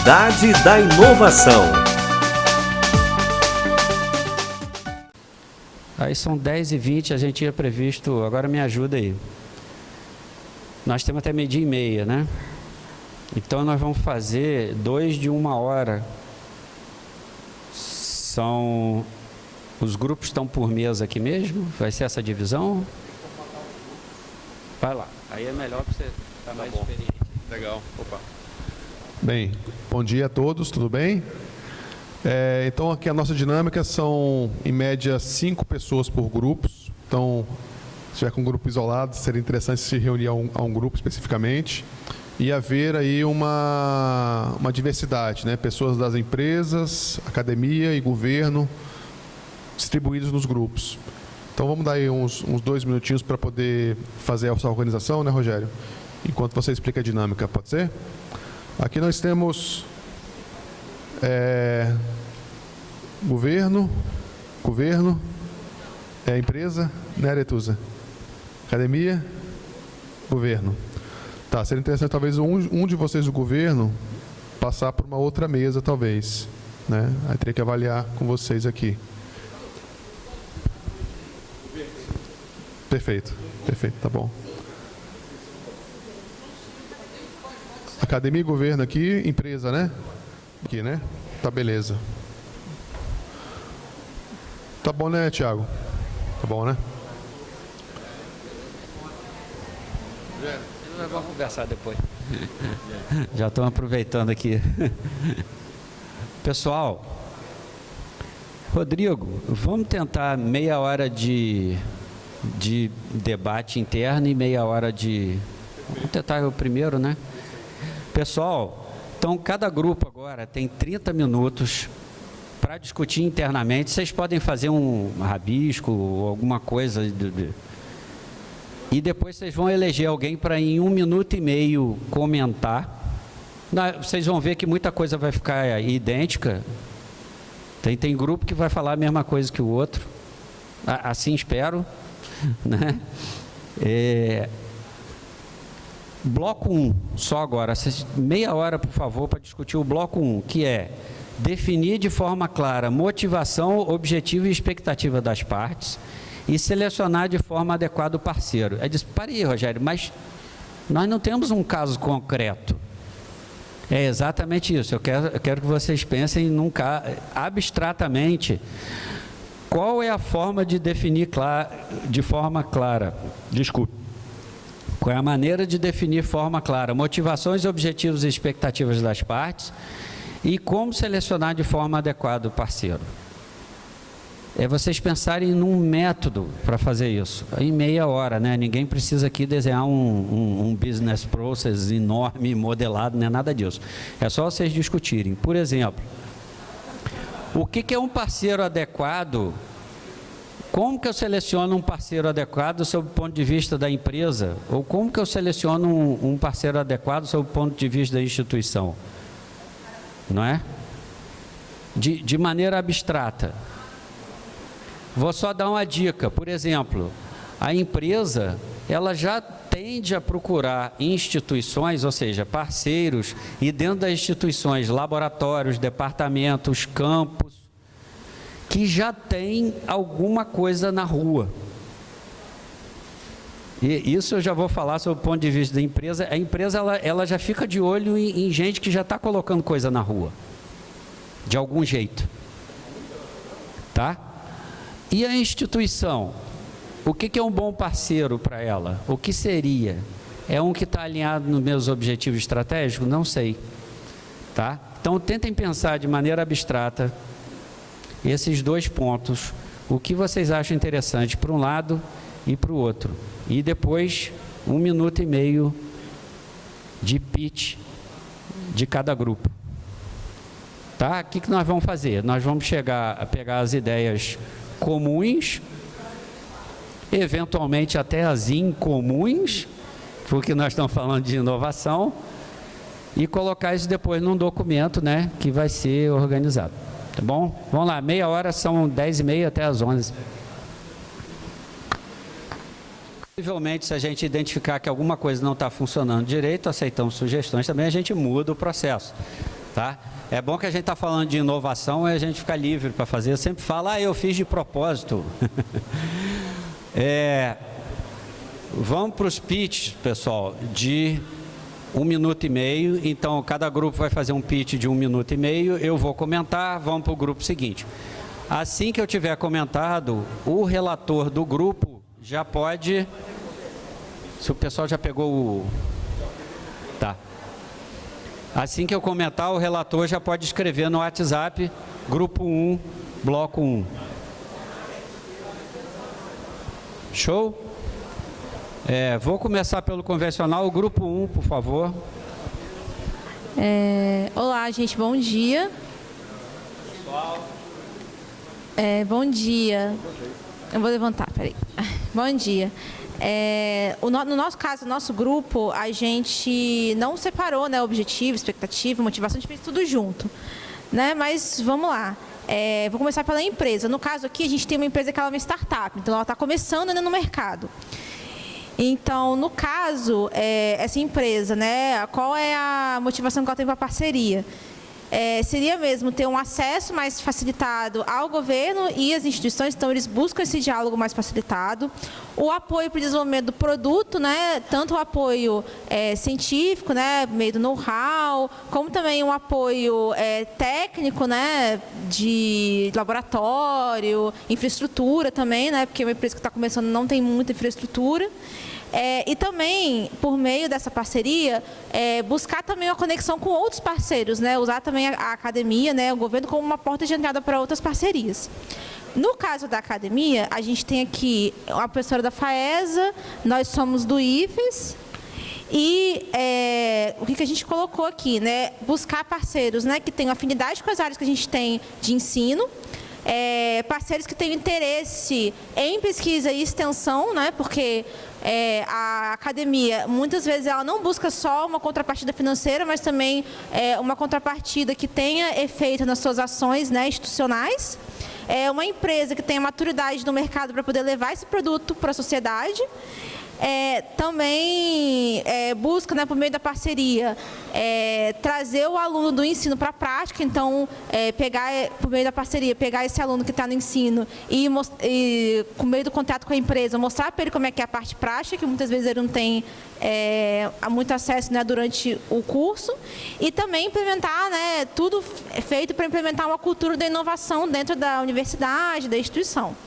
Cidade da Inovação. Aí são 10h20, a gente tinha previsto, agora me ajuda aí. Nós temos até meio-dia e meia, né? Então nós vamos fazer 2 de 1 hora. Os grupos estão por mesa aqui mesmo? Vai ser essa divisão? Vai lá, aí é melhor para você estar mais experiente. Legal, opa. Bem, bom dia a todos, tudo bem? Então aqui a nossa dinâmica são, em média, 5 pessoas por grupos. Então, se tiver com um grupo isolado, seria interessante se reunir a um grupo especificamente e haver aí uma diversidade, né? Pessoas das empresas, academia e governo distribuídos nos grupos. Então vamos dar aí uns 2 minutinhos para poder fazer essa organização, né, Rogério? Enquanto você explica a dinâmica, pode ser? Aqui nós temos governo, empresa, né, Aretusa? Academia, governo. Tá, seria interessante talvez um de vocês do governo passar por uma outra mesa, talvez, né? Aí teria que avaliar com vocês aqui. Perfeito, tá bom. Academia e governo aqui, empresa, né? Aqui, né? Tá, beleza. Tá bom, né, Thiago? Tá bom, né? Vamos conversar depois. Já estão aproveitando aqui. Pessoal, Rodrigo, vamos tentar meia hora de debate interno e meia hora de... Vamos tentar o primeiro, né? Pessoal, então cada grupo agora tem 30 minutos para discutir internamente. Vocês podem fazer um rabisco ou alguma coisa e depois vocês vão eleger alguém para em 1 minuto e meio comentar. Vocês vão ver que muita coisa vai ficar idêntica. Tem grupo que vai falar a mesma coisa que o outro. Assim espero, né? Bloco 1, só agora, meia hora, por favor, para discutir o bloco 1, que é definir de forma clara motivação, objetivo e expectativa das partes e selecionar de forma adequada o parceiro. Aí diz, para aí, Rogério, mas nós não temos um caso concreto. É exatamente isso, eu quero que vocês pensem abstratamente qual é a forma de definir de forma clara, qual é a maneira de definir de forma clara motivações, objetivos e expectativas das partes e como selecionar de forma adequada o parceiro. É vocês pensarem num método para fazer isso, em meia hora, né? Ninguém precisa aqui desenhar um business process enorme, modelado, não é nada disso. É só vocês discutirem. Por exemplo, o que é um parceiro adequado? Como que eu seleciono um parceiro adequado sob o ponto de vista da empresa? Ou como que eu seleciono um parceiro adequado sob o ponto de vista da instituição? Não é? De maneira abstrata. Vou só dar uma dica. Por exemplo, a empresa, ela já tende a procurar instituições, ou seja, parceiros, e dentro das instituições, laboratórios, departamentos, campos, que já tem alguma coisa na rua. E isso eu já vou falar sobre o ponto de vista da empresa. A empresa ela já fica de olho em gente que já está colocando coisa na rua, de algum jeito. Tá? E a instituição? O que é um bom parceiro para ela? O que seria? É um que está alinhado nos meus objetivos estratégicos? Não sei. Tá? Então, tentem pensar de maneira abstrata esses 2 pontos, o que vocês acham interessante para um lado e para o outro. E depois, 1 minuto e meio de pitch de cada grupo. Tá? O que nós vamos fazer? Nós vamos chegar a pegar as ideias comuns, eventualmente até as incomuns, porque nós estamos falando de inovação, e colocar isso depois num documento, né, que vai ser organizado. Tá bom? Vamos lá, meia hora, são 10h30 até as 11h. Possivelmente, se a gente identificar que alguma coisa não está funcionando direito, aceitamos sugestões também, a gente muda o processo. tá? É bom que a gente está falando de inovação e a gente fica livre para fazer. Eu sempre falo, eu fiz de propósito. Vamos para os pitches, pessoal, de 1 minuto e meio. Então, cada grupo vai fazer um pitch de 1 minuto e meio. Eu vou comentar, vamos para o grupo seguinte. Assim que eu tiver comentado, o relator do grupo já pode... Se o pessoal já pegou o... Tá. Assim que eu comentar, o relator já pode escrever no WhatsApp, grupo 1, bloco 1. Show? Vou começar pelo convencional, o grupo 1, por favor. Olá, gente, bom dia. Pessoal. Bom dia. Eu vou levantar, peraí. Bom dia. No nosso caso, nosso grupo, a gente não separou, né, objetivo, expectativa, motivação, a gente fez tudo junto, né? Mas vamos lá. Vou começar pela empresa. No caso aqui, a gente tem uma empresa que ela é uma startup, então ela está começando ainda no mercado. Então, no caso, essa empresa, né, qual é a motivação que ela tem para a parceria? Seria mesmo ter um acesso mais facilitado ao governo e às instituições, então eles buscam esse diálogo mais facilitado. O apoio para o desenvolvimento do produto, né, tanto o apoio científico, né, meio do know-how, como também um apoio técnico, né, de laboratório, infraestrutura também, né, porque uma empresa que está começando não tem muita infraestrutura. E também, por meio dessa parceria, buscar também uma conexão com outros parceiros, né? Usar também a academia, né? O governo como uma porta de entrada para outras parcerias. No caso da academia, a gente tem aqui a professora da FAESA, nós somos do IFES, e o que a gente colocou aqui, né? Buscar parceiros, né, que tenham afinidade com as áreas que a gente tem de ensino, parceiros que tenham interesse em pesquisa e extensão, né, porque a academia, muitas vezes, ela não busca só uma contrapartida financeira, mas também uma contrapartida que tenha efeito nas suas ações, né, institucionais. Uma empresa que tenha maturidade no mercado para poder levar esse produto para a sociedade. Também busca, né, por meio da parceria, trazer o aluno do ensino para a prática. Então, por meio da parceria, pegar esse aluno que está no ensino e, com meio do contato com a empresa, mostrar para ele como é que é a parte prática, que muitas vezes ele não tem muito acesso, né, durante o curso. E também implementar, né, tudo feito para implementar uma cultura da inovação dentro da universidade, da instituição.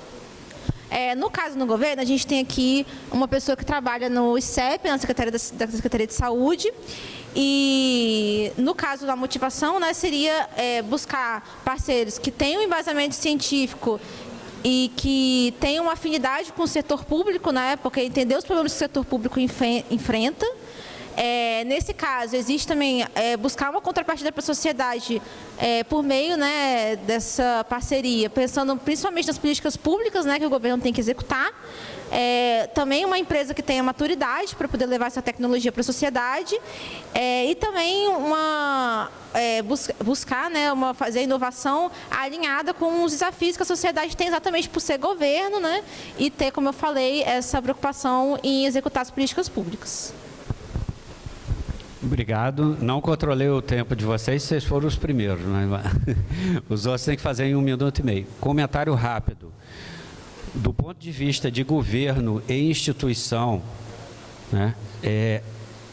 No caso, no governo, a gente tem aqui uma pessoa que trabalha no ICEP, na Secretaria de Saúde, e no caso da motivação, né, seria buscar parceiros que tenham um embasamento científico e que tenham uma afinidade com o setor público, né, porque entender os problemas que o setor público enfrenta. Nesse caso, existe também buscar uma contrapartida para a sociedade por meio, né, dessa parceria, pensando principalmente nas políticas públicas, né, que o governo tem que executar. Também uma empresa que tenha maturidade para poder levar essa tecnologia para a sociedade. E também buscar, né, fazer a inovação alinhada com os desafios que a sociedade tem, exatamente por ser governo, né, e ter, como eu falei, essa preocupação em executar as políticas públicas. Obrigado. Não controlei o tempo de vocês foram os primeiros, mas os outros têm que fazer em 1 minuto e meio. Comentário rápido. Do ponto de vista de governo e instituição, né,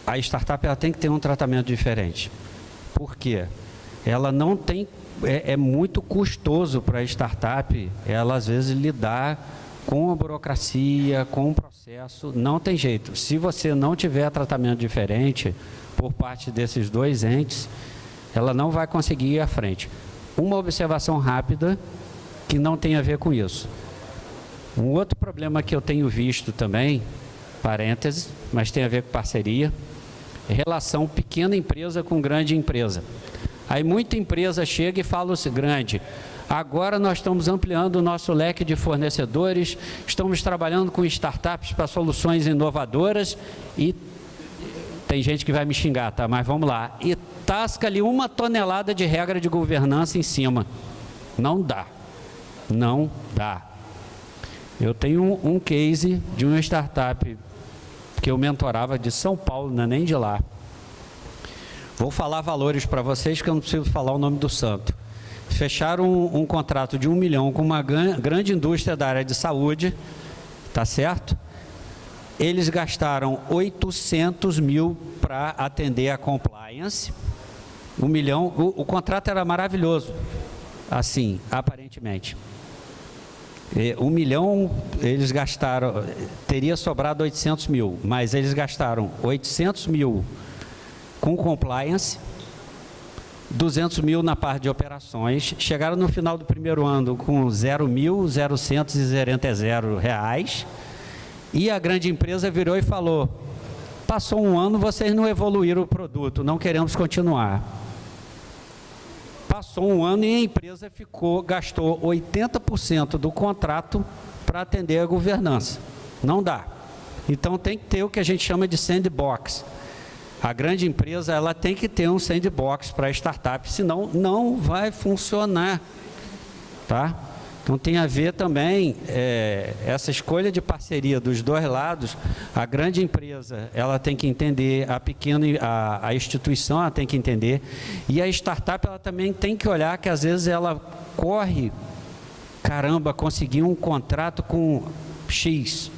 a startup ela tem que ter um tratamento diferente. Por quê? Ela não tem... É muito custoso para a startup, ela às vezes lidar com a burocracia, com o processo, não tem jeito. Se você não tiver tratamento diferente por parte desses dois entes, ela não vai conseguir ir à frente. Uma observação rápida que não tem a ver com isso. Um outro problema que eu tenho visto também, parênteses, mas tem a ver com parceria, é relação pequena empresa com grande empresa. Aí muita empresa chega e fala o grande: agora nós estamos ampliando o nosso leque de fornecedores, estamos trabalhando com startups para soluções inovadoras e tem gente que vai me xingar, tá? Mas vamos lá. E tasca ali 1 tonelada de regra de governança em cima. Não dá. Não dá. Eu tenho um case de uma startup que eu mentorava de São Paulo, não é nem de lá. Vou falar valores para vocês, porque eu não preciso falar o nome do santo. Fecharam um contrato de 1 milhão com uma grande indústria da área de saúde, tá certo? Eles gastaram 800 mil para atender a compliance. 1 milhão, o contrato era maravilhoso, assim, aparentemente. 1 milhão, eles gastaram, teria sobrado 800 mil, mas eles gastaram 800 mil com compliance, 200 mil na parte de operações, chegaram no final do primeiro ano com 0.000 reais, e a grande empresa virou e falou, passou um ano, vocês não evoluíram o produto, não queremos continuar. Passou um ano e a empresa gastou 80% do contrato para atender a governança. Não dá. Então tem que ter o que a gente chama de sandbox. A grande empresa, ela tem que ter um sandbox para a startup, senão não vai funcionar, tá? Então tem a ver também, essa escolha de parceria dos dois lados. A grande empresa, ela tem que entender, a instituição, ela tem que entender, e a startup, ela também tem que olhar que às vezes ela corre, caramba, conseguir um contrato com X,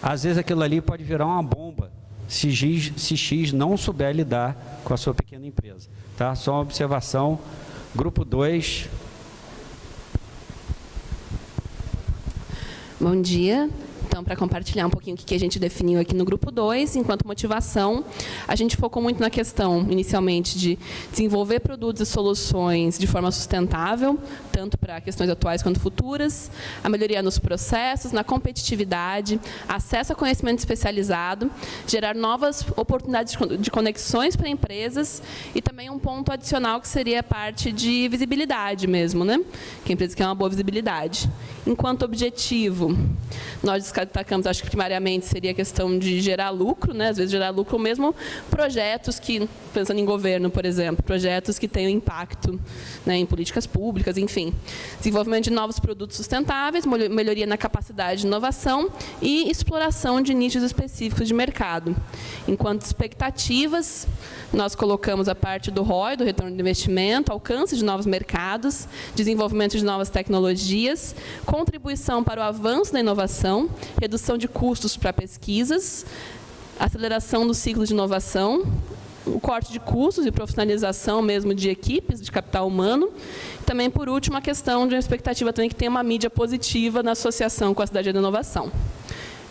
às vezes aquilo ali pode virar uma bomba, se X não souber lidar com a sua pequena empresa, tá? Só uma observação. Grupo 2. Bom dia. Então, para compartilhar um pouquinho o que a gente definiu aqui no grupo 2, enquanto motivação, a gente focou muito na questão, inicialmente, de desenvolver produtos e soluções de forma sustentável, tanto para questões atuais quanto futuras, a melhoria nos processos, na competitividade, acesso a conhecimento especializado, gerar novas oportunidades de conexões para empresas e também um ponto adicional que seria a parte de visibilidade mesmo, né? Que a empresa quer uma boa visibilidade. Enquanto objetivo, nós destacamos, acho que primariamente seria a questão de gerar lucro, né? Às vezes gerar lucro mesmo, projetos que, pensando em governo, por exemplo, projetos que tenham impacto, né, em políticas públicas, enfim. Desenvolvimento de novos produtos sustentáveis, melhoria na capacidade de inovação e exploração de nichos específicos de mercado. Enquanto expectativas, nós colocamos a parte do ROI, do retorno do investimento, alcance de novos mercados, desenvolvimento de novas tecnologias, contribuição para o avanço da inovação, redução de custos para pesquisas, aceleração do ciclo de inovação, o corte de custos e profissionalização mesmo de equipes, de capital humano. Também, por último, a questão de uma expectativa também que tenha uma mídia positiva na associação com a cidade da inovação.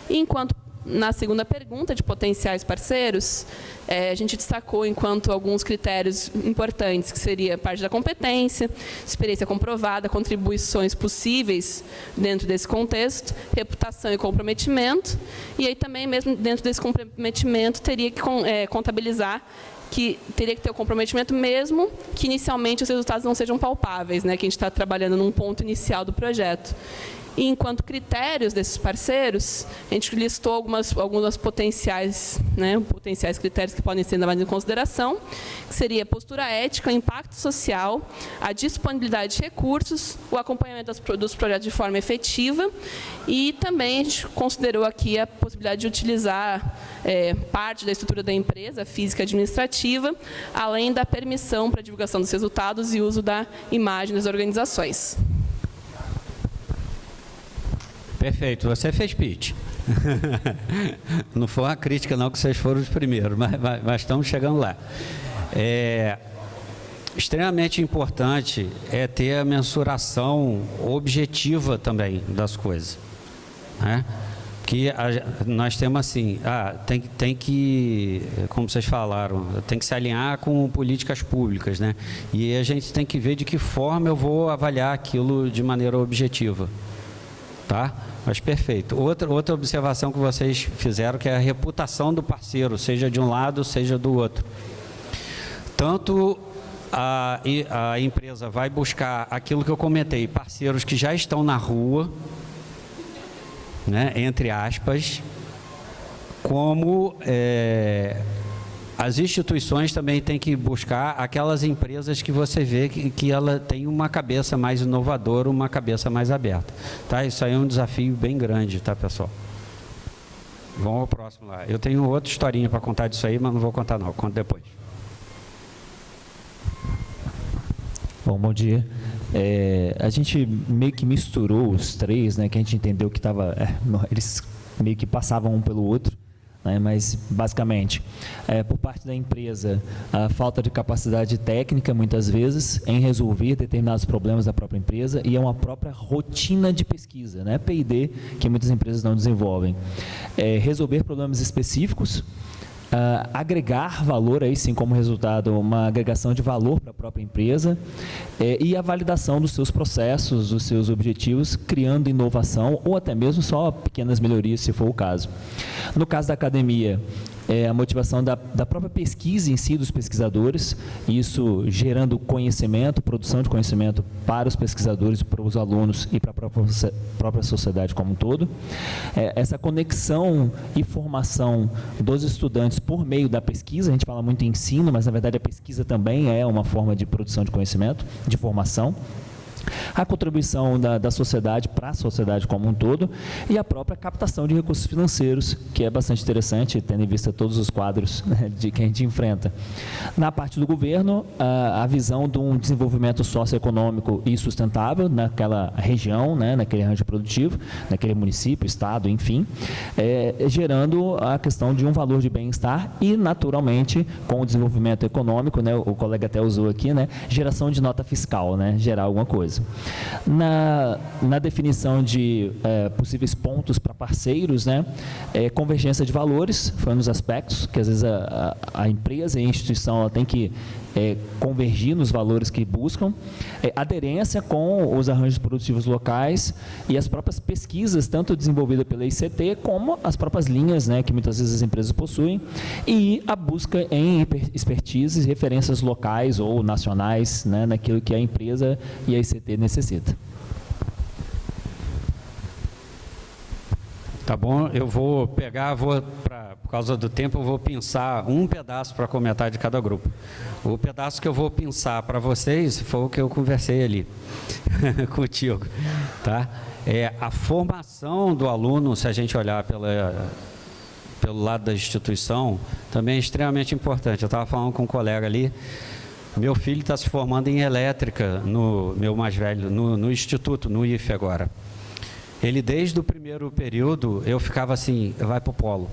E enquanto na segunda pergunta de potenciais parceiros, a gente destacou enquanto alguns critérios importantes, que seria a parte da competência, experiência comprovada, contribuições possíveis dentro desse contexto, reputação e comprometimento, e aí também mesmo dentro desse comprometimento teria que contabilizar que teria que ter o comprometimento mesmo que inicialmente os resultados não sejam palpáveis, né, que a gente está trabalhando num ponto inicial do projeto. E enquanto critérios desses parceiros, a gente listou algumas potenciais critérios que podem ser levados em consideração, que seria a postura ética, o impacto social, a disponibilidade de recursos, o acompanhamento dos projetos de forma efetiva, e também a gente considerou aqui a possibilidade de utilizar parte da estrutura da empresa, física e administrativa, além da permissão para divulgação dos resultados e uso da imagem das organizações. Perfeito, você fez pitch. Não foi uma crítica não, que vocês foram os primeiros, mas estamos chegando lá. Extremamente importante é ter a mensuração objetiva também das coisas, né? Que nós temos assim, tem que, como vocês falaram, tem que se alinhar com políticas públicas, né? E a gente tem que ver de que forma eu vou avaliar aquilo de maneira objetiva. Tá? Mas perfeito. Outra observação que vocês fizeram, que é a reputação do parceiro, seja de um lado, seja do outro. Tanto a empresa vai buscar aquilo que eu comentei, parceiros que já estão na rua, né, entre aspas, como as instituições também têm que buscar aquelas empresas que você vê que ela tem uma cabeça mais inovadora, uma cabeça mais aberta. Tá? Isso aí é um desafio bem grande, tá, pessoal? Vamos ao próximo lá. Eu tenho outra historinha para contar disso aí, mas não vou contar não, conto depois. Bom dia. A gente meio que misturou os três, né, que a gente entendeu que eles meio que passavam um pelo outro, né, mas, basicamente, por parte da empresa, a falta de capacidade técnica, muitas vezes, em resolver determinados problemas da própria empresa e é uma própria rotina de pesquisa, né, P&D, que muitas empresas não desenvolvem. Resolver problemas específicos, agregar valor, aí sim, como resultado, uma agregação de valor para a própria empresa e a validação dos seus processos, dos seus objetivos, criando inovação ou até mesmo só pequenas melhorias, se for o caso. No caso da academia, a motivação da própria pesquisa em si, dos pesquisadores, isso gerando conhecimento, produção de conhecimento para os pesquisadores, para os alunos e para a própria sociedade como um todo. Essa conexão e formação dos estudantes por meio da pesquisa, a gente fala muito em ensino, mas na verdade a pesquisa também é uma forma de produção de conhecimento, de formação. A contribuição da sociedade para a sociedade como um todo e a própria captação de recursos financeiros, que é bastante interessante, tendo em vista todos os quadros, né, que a gente enfrenta. Na parte do governo, a visão de um desenvolvimento socioeconômico e sustentável naquela região, né, naquele rancho produtivo, naquele município, estado, enfim, gerando a questão de um valor de bem-estar e, naturalmente, com o desenvolvimento econômico, né, o colega até usou aqui, né, geração de nota fiscal, né, gerar alguma coisa. Na definição de possíveis pontos para parceiros, né, convergência de valores foi um dos aspectos que às vezes a empresa e a instituição ela tem que convergir nos valores que buscam, aderência com os arranjos produtivos locais e as próprias pesquisas, tanto desenvolvidas pela ICT, como as próprias linhas, né, que muitas vezes as empresas possuem, e a busca em expertise e referências locais ou nacionais, né, naquilo que a empresa e a ICT necessita. Tá bom, eu vou pegar, por causa do tempo, eu vou pensar um pedaço para comentar de cada grupo. O pedaço que eu vou pensar para vocês foi o que eu conversei ali contigo, tá? A formação do aluno, se a gente olhar pelo lado da instituição, também é extremamente importante. Eu estava falando com um colega ali, meu filho está se formando em elétrica, meu mais velho, no instituto, no IFE agora. Ele, desde o primeiro período, eu ficava assim, vai para o polo.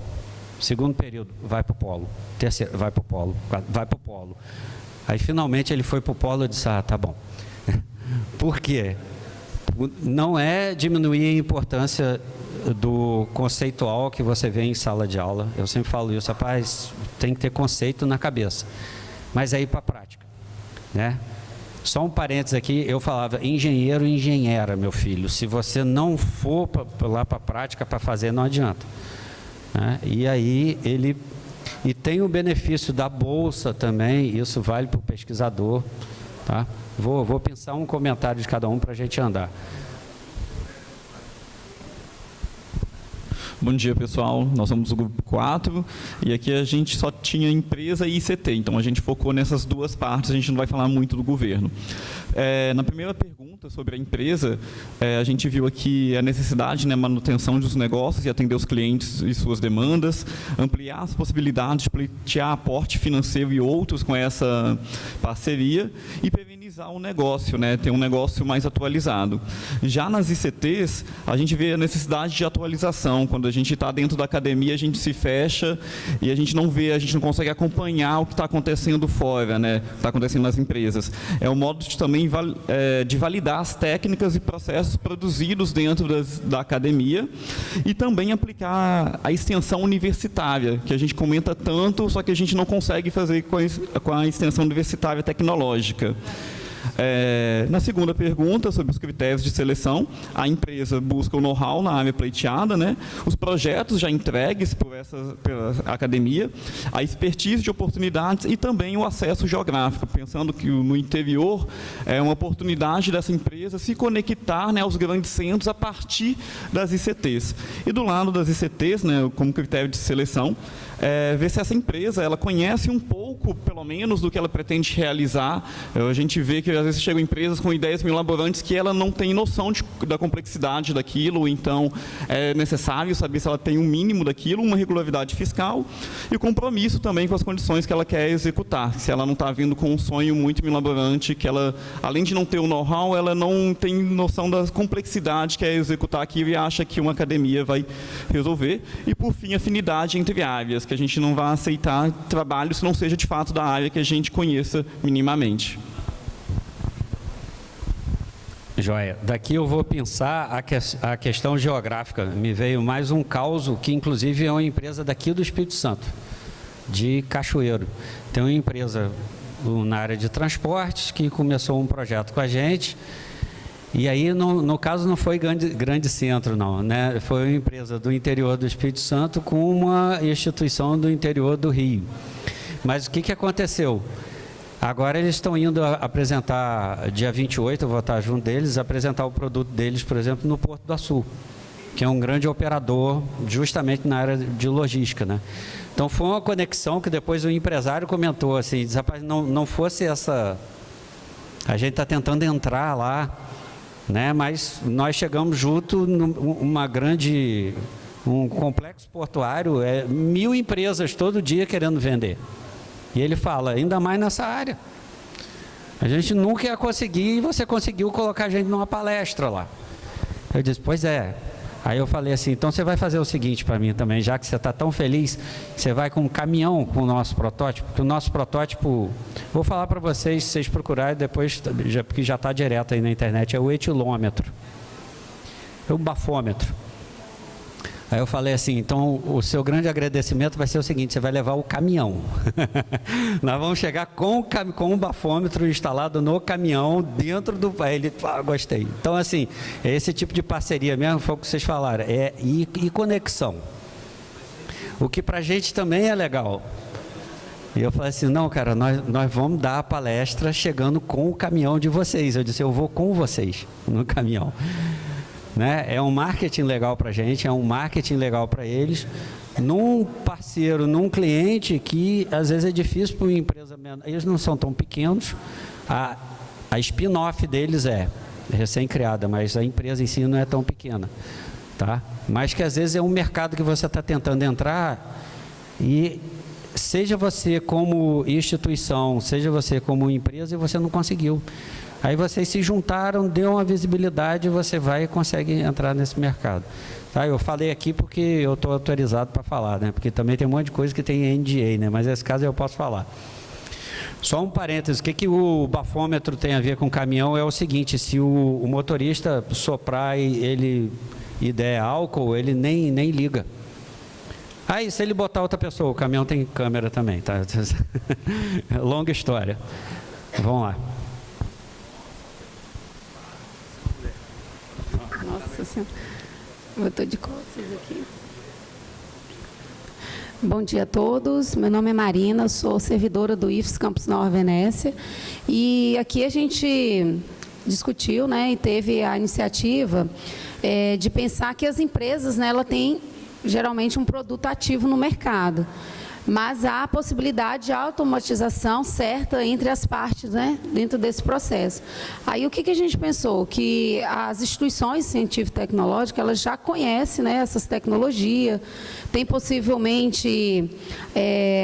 Segundo período, vai para o polo. Terceiro, vai para o polo. Vai para o polo. Aí, finalmente, ele foi para o polo e disse, tá bom. Por quê? Não é diminuir a importância do conceitual que você vê em sala de aula. Eu sempre falo isso, rapaz, tem que ter conceito na cabeça. Mas aí para a prática, né? Só um parênteses aqui, eu falava engenheiro e engenheira, meu filho. Se você não for lá para a prática para fazer, não adianta. Né? E aí e tem o benefício da bolsa também, isso vale para o pesquisador. Tá? Vou pensar um comentário de cada um para a gente andar. Bom dia, pessoal. Nós somos o grupo 4 e aqui a gente só tinha empresa e ICT, então a gente focou nessas duas partes, a gente não vai falar muito do governo. Na primeira pergunta sobre a empresa, a gente viu aqui a necessidade, né, manutenção dos negócios e atender os clientes e suas demandas, ampliar as possibilidades de pleitear aporte financeiro e outros com essa parceria e perenizar o negócio, né, ter um negócio mais atualizado. Já nas ICTs, a gente vê a necessidade de atualização. Quando a gente está dentro da academia, a gente se fecha e a gente não vê, a gente não consegue acompanhar o que está acontecendo fora, né, está acontecendo nas empresas. É um modo de também de validar as técnicas e processos produzidos dentro da academia e também aplicar a extensão universitária, que a gente comenta tanto, só que a gente não consegue fazer com a extensão universitária tecnológica. Na segunda pergunta, sobre os critérios de seleção, a empresa busca o know-how na área pleiteada, né? Os projetos já entregues pela academia, a expertise de oportunidades e também o acesso geográfico, pensando que no interior é uma oportunidade dessa empresa se conectar, né, aos grandes centros a partir das ICTs. E do lado das ICTs, né, como critério de seleção, ver se essa empresa ela conhece um pouco, pelo menos, do que ela pretende realizar. A gente vê que, às vezes, chegam empresas com ideias mirabolantes que ela não tem noção da complexidade daquilo, então é necessário saber se ela tem um mínimo daquilo, uma regularidade fiscal e o compromisso também com as condições que ela quer executar. Se ela não está vindo com um sonho muito mirabolante, que ela, além de não ter o know-how, ela não tem noção da complexidade que é executar aquilo e acha que uma academia vai resolver. E, por fim, afinidade entre áreas, que a gente não vai aceitar trabalho se não seja de fato da área que a gente conheça minimamente. Joia. Daqui eu vou pensar a questão geográfica. Me veio mais um caso que, inclusive, é uma empresa daqui do Espírito Santo, de Cachoeiro. Tem uma empresa na área de transportes que começou um projeto com a gente. E aí, no caso, não foi grande centro, não, né? Foi uma empresa do interior do Espírito Santo com uma instituição do interior do Rio. Mas o que aconteceu? Agora eles estão indo apresentar, dia 28, eu vou estar junto deles, apresentar o produto deles, por exemplo, no Porto do Açu, que é um grande operador justamente na área de logística, né? Então, foi uma conexão que depois o empresário comentou assim, diz, rapaz, não fosse essa... A gente está tentando entrar lá, né? Mas nós chegamos junto um complexo portuário, 1000 empresas todo dia querendo vender. E ele fala, ainda mais nessa área. A gente nunca ia conseguir e você conseguiu colocar a gente numa palestra lá. Eu disse, pois é. Aí eu falei assim, então você vai fazer o seguinte para mim também, já que você está tão feliz, você vai com um caminhão com o nosso protótipo, porque o nosso protótipo, vou falar para vocês, se vocês procurarem depois, porque já está direto aí na internet, é o etilômetro, é o bafômetro. Aí eu falei assim, então o seu grande agradecimento vai ser o seguinte, você vai levar o caminhão. Nós vamos chegar com o bafômetro instalado no caminhão, dentro do... Aí ele, gostei. Então, assim, é esse tipo de parceria mesmo, foi o que vocês falaram, e conexão. O que para a gente também é legal. E eu falei assim, não, cara, nós vamos dar a palestra chegando com o caminhão de vocês. Eu disse, eu vou com vocês no caminhão. Né? É um marketing legal para a gente, é um marketing legal para eles, num parceiro, num cliente que às vezes é difícil para uma empresa menor. Eles não são tão pequenos, a spin-off deles é recém-criada, mas a empresa em si não é tão pequena, tá? Mas que às vezes é um mercado que você está tentando entrar e seja você como instituição, seja você como empresa e você não conseguiu. Aí vocês se juntaram, deu uma visibilidade e você vai e consegue entrar nesse mercado. Tá? Eu falei aqui porque eu estou autorizado para falar, né? Porque também tem um monte de coisa que tem NDA, né? Mas nesse caso eu posso falar. Só um parênteses, o que o bafômetro tem a ver com o caminhão é o seguinte, se o motorista soprar e der álcool, ele nem liga. Aí, se ele botar outra pessoa, o caminhão tem câmera também, tá? Longa história. Vamos lá. Nossa Senhora, eu estou de costas aqui. Bom dia a todos, meu nome é Marina, sou servidora do IFES Campus Nova Venécia e aqui a gente discutiu, né, e teve a iniciativa de pensar que as empresas, né, ela tem geralmente um produto ativo no mercado. Mas há a possibilidade de automatização certa entre as partes, né, dentro desse processo. Aí o que a gente pensou? Que as instituições científico-tecnológicas, elas já conhecem, né, essas tecnologias, têm possivelmente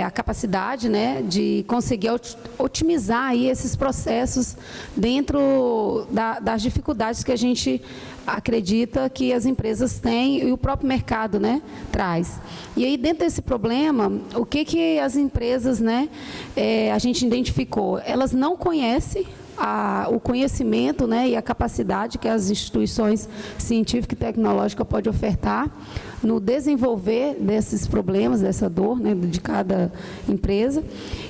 a capacidade, né, de conseguir otimizar aí esses processos dentro das dificuldades que a gente acredita que as empresas têm e o próprio mercado, né, traz. E aí, dentro desse problema, o que as empresas, né, a gente identificou? Elas não conhecem o conhecimento, né, e a capacidade que as instituições científicas e tecnológicas podem ofertar no desenvolver desses problemas, dessa dor, né, de cada empresa.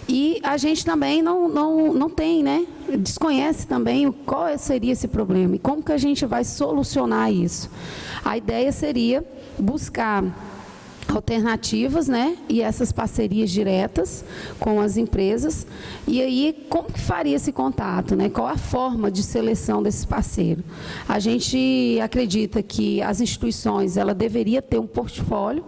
E a gente também não tem, né, desconhece também qual seria esse problema e como que a gente vai solucionar isso. A ideia seria buscar alternativas, né? E essas parcerias diretas com as empresas. E aí, como que faria esse contato, né? Qual a forma de seleção desses parceiros? A gente acredita que as instituições, ela deveria ter um portfólio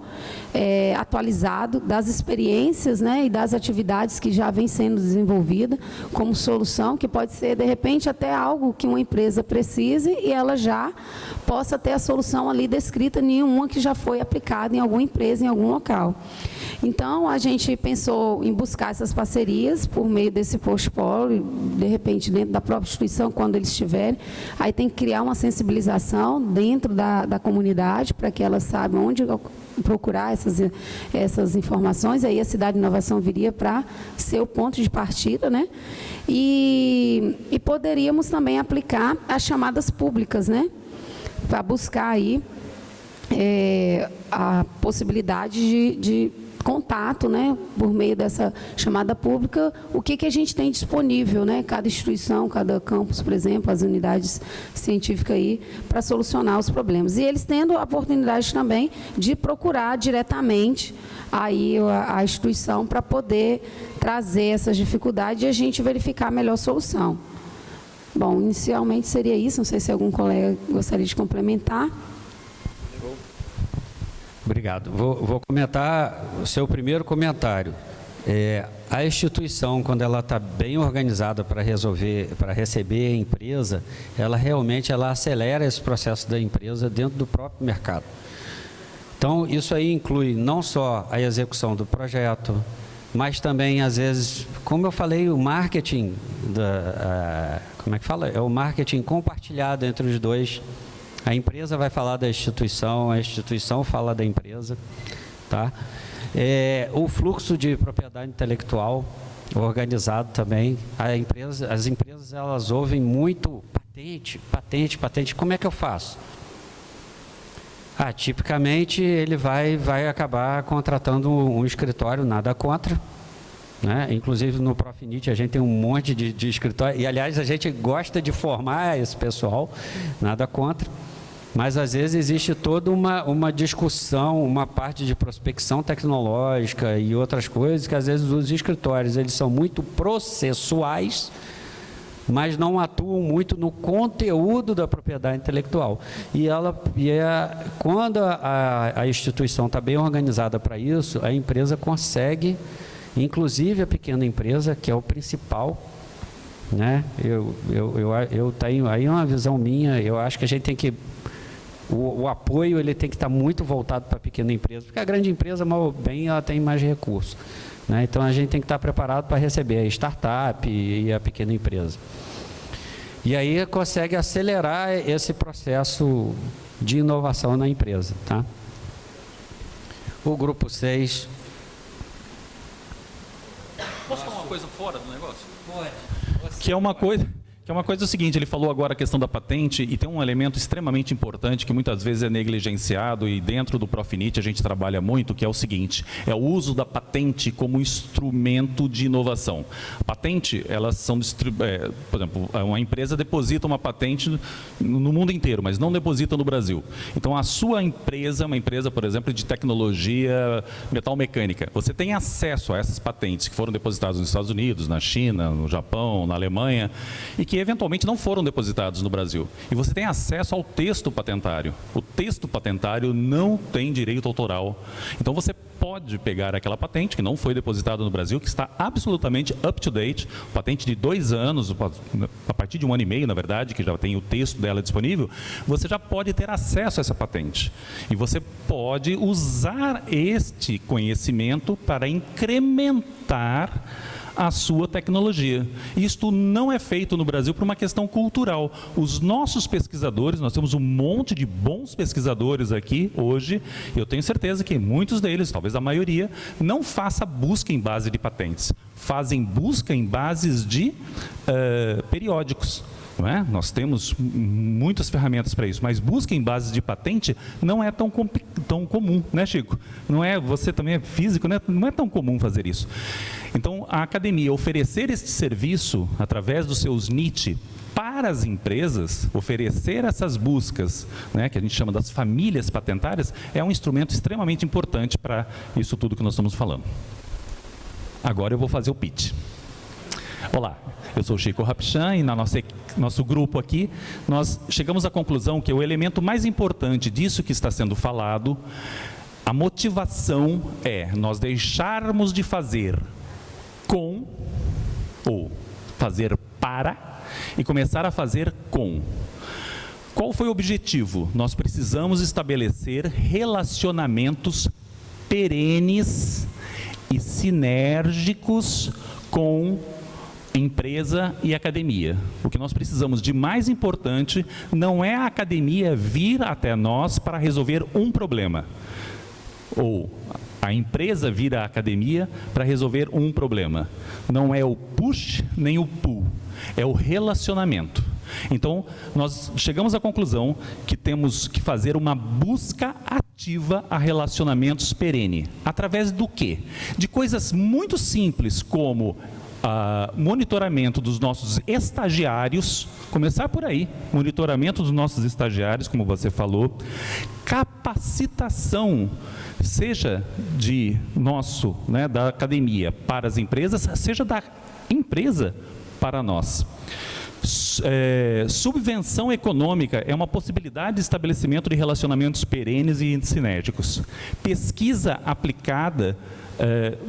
atualizado das experiências, né, e das atividades que já vem sendo desenvolvida como solução, que pode ser, de repente, até algo que uma empresa precise e ela já possa ter a solução ali descrita em uma que já foi aplicada em alguma empresa, em algum local. Então, a gente pensou em buscar essas parcerias por meio desse portfólio, de repente, dentro da própria instituição, quando eles estiverem. Aí tem que criar uma sensibilização dentro da comunidade, para que elas saibam onde procurar essas informações. Aí a Cidade de Inovação viria para ser o ponto de partida, né? E poderíamos também aplicar as chamadas públicas, né? Para buscar aí a possibilidade de contato, né, por meio dessa chamada pública, o que a gente tem disponível, né, cada instituição, cada campus, por exemplo, as unidades científicas aí, para solucionar os problemas. E eles tendo a oportunidade também de procurar diretamente aí a instituição para poder trazer essas dificuldades e a gente verificar a melhor solução. Bom, inicialmente seria isso, não sei se algum colega gostaria de complementar. Obrigado. Vou comentar o seu primeiro comentário. A instituição, quando ela está bem organizada para receber a empresa, ela realmente acelera esse processo da empresa dentro do próprio mercado. Então, isso aí inclui não só a execução do projeto, mas também, às vezes, como eu falei, o marketing, como é que fala? É o marketing compartilhado entre os dois. A empresa vai falar da instituição, a instituição fala da empresa, tá? O fluxo de propriedade intelectual organizado também. As empresas, elas ouvem muito patente. Como é que eu faço? Tipicamente, ele vai acabar contratando um escritório, nada contra, né? Inclusive, no Profinit, a gente tem um monte de escritório, e, aliás, a gente gosta de formar esse pessoal, nada contra. Mas, às vezes, existe toda uma discussão, uma parte de prospecção tecnológica e outras coisas, que, às vezes, os escritórios eles são muito processuais, mas não atuam muito no conteúdo da propriedade intelectual. Quando a instituição está bem organizada para isso, a empresa consegue, inclusive a pequena empresa, que é o principal, né? Eu tenho aí uma visão minha, eu acho que a gente tem que... O apoio ele tem que estar muito voltado para a pequena empresa, porque a grande empresa, mal bem, ela tem mais recursos, né? Então, a gente tem que estar preparado para receber a startup e a pequena empresa. E aí consegue acelerar esse processo de inovação na empresa, tá? O grupo 6... Posso falar uma coisa fora do negócio? Pode. Que é uma coisa o seguinte, ele falou agora a questão da patente e tem um elemento extremamente importante que muitas vezes é negligenciado e dentro do Profinit a gente trabalha muito, que é o seguinte, é o uso da patente como instrumento de inovação. Patente, elas são, por exemplo, uma empresa deposita uma patente no mundo inteiro, mas não deposita no Brasil. Então, a sua empresa, uma empresa, por exemplo, de tecnologia metalmecânica, você tem acesso a essas patentes que foram depositadas nos Estados Unidos, na China, no Japão, na Alemanha, e que eventualmente não foram depositados no Brasil. E você tem acesso ao texto patentário. O texto patentário não tem direito autoral. Então você pode pegar aquela patente que não foi depositada no Brasil, que está absolutamente up-to-date, patente de 2 anos, a partir de 1 ano e meio, na verdade, que já tem o texto dela disponível, você já pode ter acesso a essa patente. E você pode usar este conhecimento para incrementar a sua tecnologia. Isto não é feito no Brasil por uma questão cultural. Os nossos pesquisadores, nós temos um monte de bons pesquisadores aqui hoje, eu tenho certeza que muitos deles, talvez a maioria, não faça busca em base de patentes, fazem busca em bases de periódicos. Não é? Nós temos muitas ferramentas para isso, mas busca em bases de patente não é tão comum, né, Chico? Não é, você também é físico, né? Não é tão comum fazer isso. Então, a academia oferecer este serviço através dos seus NIT para as empresas, oferecer essas buscas, né, que a gente chama das famílias patentárias, é um instrumento extremamente importante para isso tudo que nós estamos falando. Agora eu vou fazer o pitch. Olá, eu sou o Chico Rapchan e nosso grupo aqui, nós chegamos à conclusão que o elemento mais importante disso que está sendo falado, a motivação é nós deixarmos de fazer com, ou fazer para, e começar a fazer com. Qual foi o objetivo? Nós precisamos estabelecer relacionamentos perenes e sinérgicos com empresa e academia. O que nós precisamos de mais importante não é a academia vir até nós para resolver um problema, ou a empresa vir à academia para resolver um problema. Não é o push nem o pull, é o relacionamento. Então, nós chegamos à conclusão que temos que fazer uma busca ativa a relacionamentos perene. Através do quê? De coisas muito simples como monitoramento dos nossos estagiários, começar por aí, monitoramento dos nossos estagiários, como você falou, capacitação, seja de nosso, né, da academia para as empresas, seja da empresa para nós. Subvenção econômica é uma possibilidade de estabelecimento de relacionamentos perenes e sinérgicos. Pesquisa aplicada,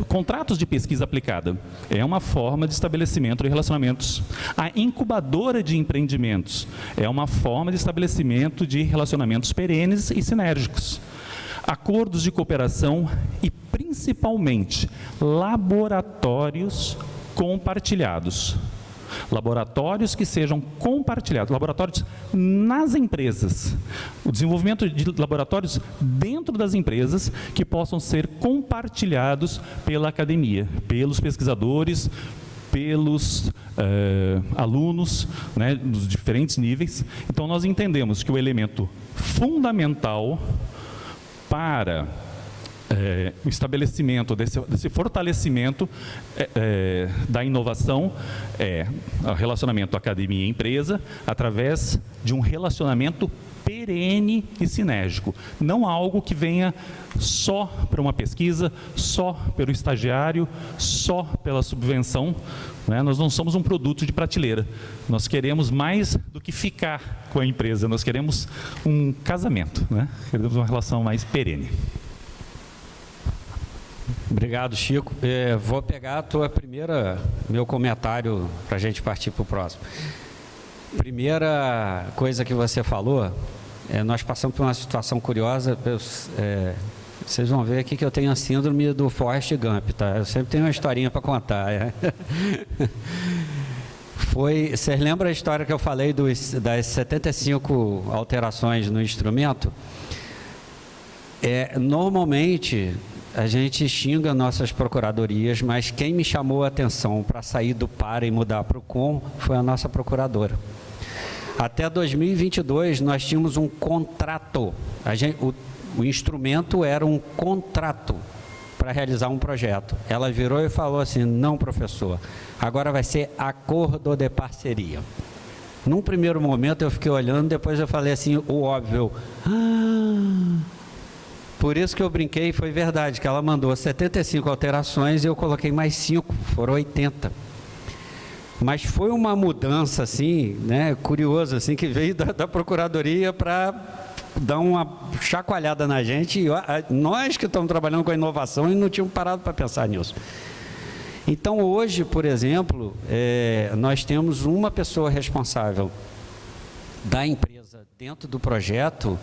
contratos de pesquisa aplicada, é uma forma de estabelecimento de relacionamentos. A incubadora de empreendimentos é uma forma de estabelecimento de relacionamentos perenes e sinérgicos. Acordos de cooperação e, principalmente, laboratórios compartilhados. Laboratórios que sejam compartilhados, laboratórios nas empresas, o desenvolvimento de laboratórios dentro das empresas que possam ser compartilhados pela academia, pelos pesquisadores, pelos alunos, né, dos diferentes níveis. Então, nós entendemos que o elemento fundamental para o estabelecimento desse fortalecimento da inovação é o relacionamento academia e empresa através de um relacionamento perene e sinérgico, não algo que venha só para uma pesquisa, só pelo estagiário, só pela subvenção, né? Nós não somos um produto de prateleira, nós queremos mais do que ficar com a empresa, nós queremos um casamento, né? Queremos uma relação mais perene. Obrigado, Chico. Vou pegar a tua meu comentário para a gente partir para o próximo. Primeira coisa que você falou, nós passamos por uma situação curiosa. Vocês vão ver aqui que eu tenho a síndrome do Forrest Gump, tá? Eu sempre tenho uma historinha para contar. Vocês lembram a história que eu falei das 75 alterações no instrumento? Normalmente a gente xinga nossas procuradorias, mas quem me chamou a atenção para sair do para e mudar para o com foi a nossa procuradora. Até 2022 nós tínhamos um contrato, o instrumento era um contrato para realizar um projeto. Ela virou e falou assim: não, professor, agora vai ser acordo de parceria. Num primeiro momento eu fiquei olhando, depois eu falei assim, o óbvio, por isso que eu brinquei, foi verdade, que ela mandou 75 alterações e eu coloquei mais 5, foram 80. Mas foi uma mudança, assim, né, curiosa, assim, que veio da Procuradoria para dar uma chacoalhada na gente. E nós que estamos trabalhando com a inovação e não tínhamos parado para pensar nisso. Então, hoje, por exemplo, nós temos uma pessoa responsável da empresa dentro do projeto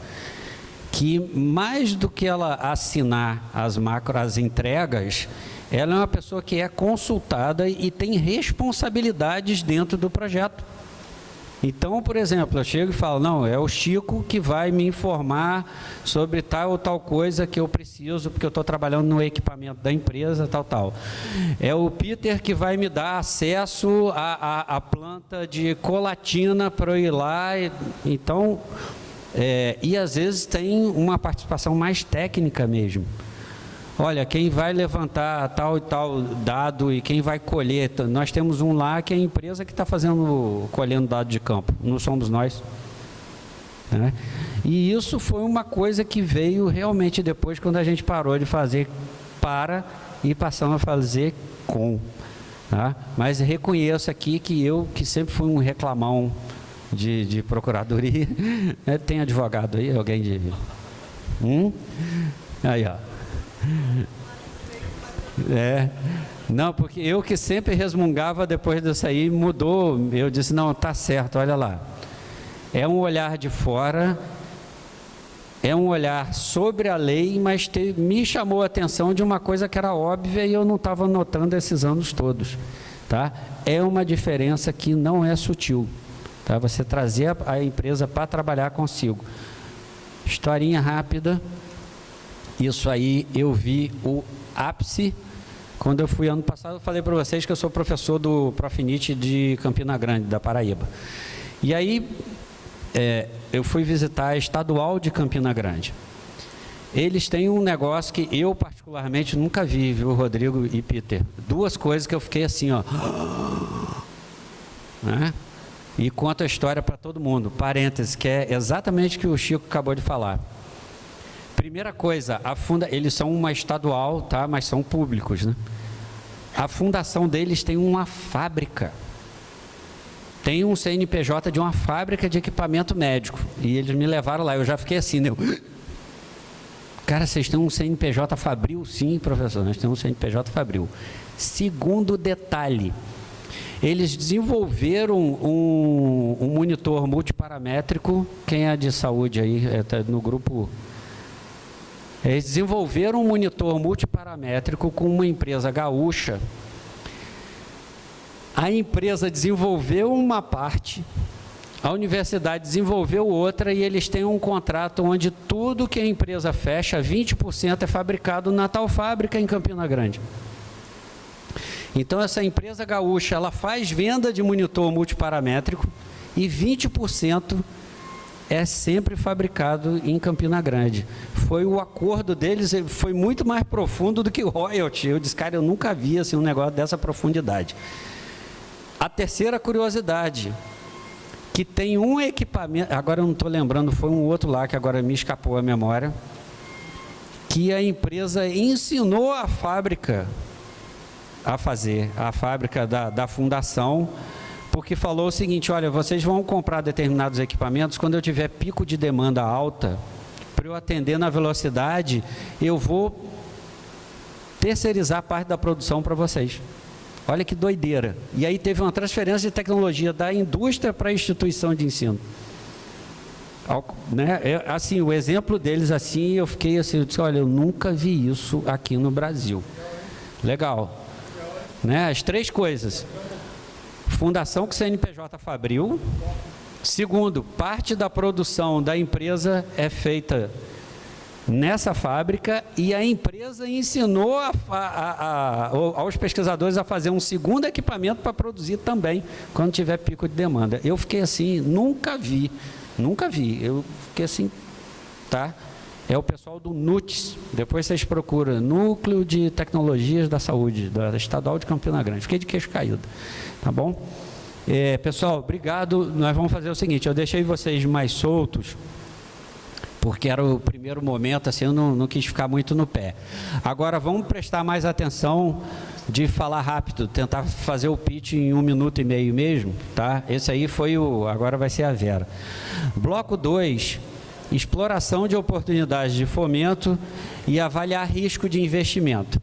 que, mais do que ela assinar as entregas, ela é uma pessoa que é consultada e tem responsabilidades dentro do projeto. Então, por exemplo, eu chego e falo, não, é o Chico que vai me informar sobre tal ou tal coisa que eu preciso, porque eu estou trabalhando no equipamento da empresa, tal. É o Peter que vai me dar acesso à planta de colatina para eu ir lá. Então, e às vezes tem uma participação mais técnica mesmo. Olha, quem vai levantar tal e tal dado e quem vai colher, nós temos um lá que é a empresa que está colhendo dado de campo, não somos nós. Né? E isso foi uma coisa que veio realmente depois, quando a gente parou de fazer e passamos a fazer com. Tá? Mas reconheço aqui que eu, que sempre fui um reclamão de procuradoria, tem advogado aí, alguém de... Aí, ó. Não, porque eu que sempre resmungava, depois disso aí mudou, eu disse, não, tá certo, olha lá, é um olhar de fora, é um olhar sobre a lei, mas me chamou a atenção de uma coisa que era óbvia e eu não estava notando esses anos todos, tá? É uma diferença que não é sutil, tá? Você trazer a empresa para trabalhar consigo. Historinha rápida. Isso aí eu vi o ápice quando eu fui ano passado. Eu falei para vocês que eu sou professor do Profinit de Campina Grande, da Paraíba. E aí eu fui visitar a Estadual de Campina Grande. Eles têm um negócio que eu particularmente nunca vi, viu, Rodrigo e Peter? Duas coisas que eu fiquei assim, ó. Né? E conto a história para todo mundo. Parênteses, que é exatamente o que o Chico acabou de falar. Primeira coisa, eles são uma estadual, tá? Mas são públicos, né? A fundação deles tem uma fábrica. Tem um CNPJ de uma fábrica de equipamento médico. E eles me levaram lá, eu já fiquei assim, né? Cara, vocês têm um CNPJ Fabril? Sim, professor, nós temos um CNPJ Fabril. Segundo detalhe, eles desenvolveram um monitor multiparamétrico. Quem é de saúde aí, no grupo... Eles desenvolveram um monitor multiparamétrico com uma empresa gaúcha. A empresa desenvolveu uma parte, a universidade desenvolveu outra e eles têm um contrato onde tudo que a empresa fecha, 20% é fabricado na tal fábrica em Campina Grande. Então, essa empresa gaúcha, ela faz venda de monitor multiparamétrico e 20% é sempre fabricado em Campina Grande. Foi o acordo deles, foi muito mais profundo do que o royalty. Eu disse, cara, eu nunca vi assim, um negócio dessa profundidade. A terceira curiosidade, que tem um equipamento, agora eu não estou lembrando, foi um outro lá que agora me escapou a memória, que a empresa ensinou a fábrica a fazer, a fábrica da fundação, porque falou o seguinte, olha, vocês vão comprar determinados equipamentos, quando eu tiver pico de demanda alta, para eu atender na velocidade, eu vou terceirizar parte da produção para vocês. Olha que doideira. E aí teve uma transferência de tecnologia da indústria para a instituição de ensino. Né? Assim, o exemplo deles assim, eu fiquei assim, eu disse, olha, eu nunca vi isso aqui no Brasil. Legal. Né? As três coisas. Fundação com CNPJ Fabril. Segundo, parte da produção da empresa é feita nessa fábrica e a empresa ensinou aos pesquisadores a fazer um segundo equipamento para produzir também, quando tiver pico de demanda. Eu fiquei assim, nunca vi, eu fiquei assim, tá? É o pessoal do NUTS, depois vocês procuram, Núcleo de Tecnologias da Saúde, da Estadual de Campina Grande. Fiquei de queixo caído, tá bom? Pessoal, obrigado. Nós vamos fazer o seguinte, eu deixei vocês mais soltos, porque era o primeiro momento, assim, eu não quis ficar muito no pé. Agora, vamos prestar mais atenção de falar rápido, tentar fazer o pitch em 1 minuto e meio mesmo, tá? Esse aí foi agora vai ser a Vera. Bloco 2, exploração de oportunidades de fomento e avaliar risco de investimento.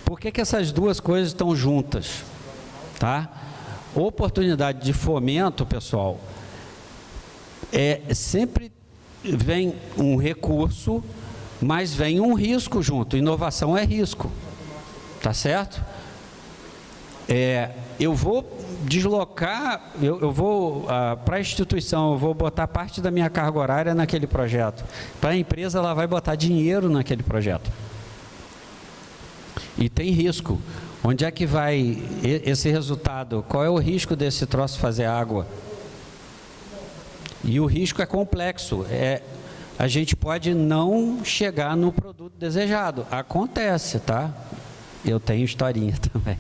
Por que essas duas coisas estão juntas? Tá? Oportunidade de fomento, pessoal, sempre vem um recurso, mas vem um risco junto. Inovação é risco, tá certo? eu vou deslocar, eu vou para a instituição, eu vou botar parte da minha carga horária naquele projeto. Para a empresa, ela vai botar dinheiro naquele projeto. E tem risco. Onde é que vai esse resultado? Qual é o risco desse troço fazer água? E o risco é complexo. A gente pode não chegar no produto desejado. Acontece, tá? Eu tenho historinha também.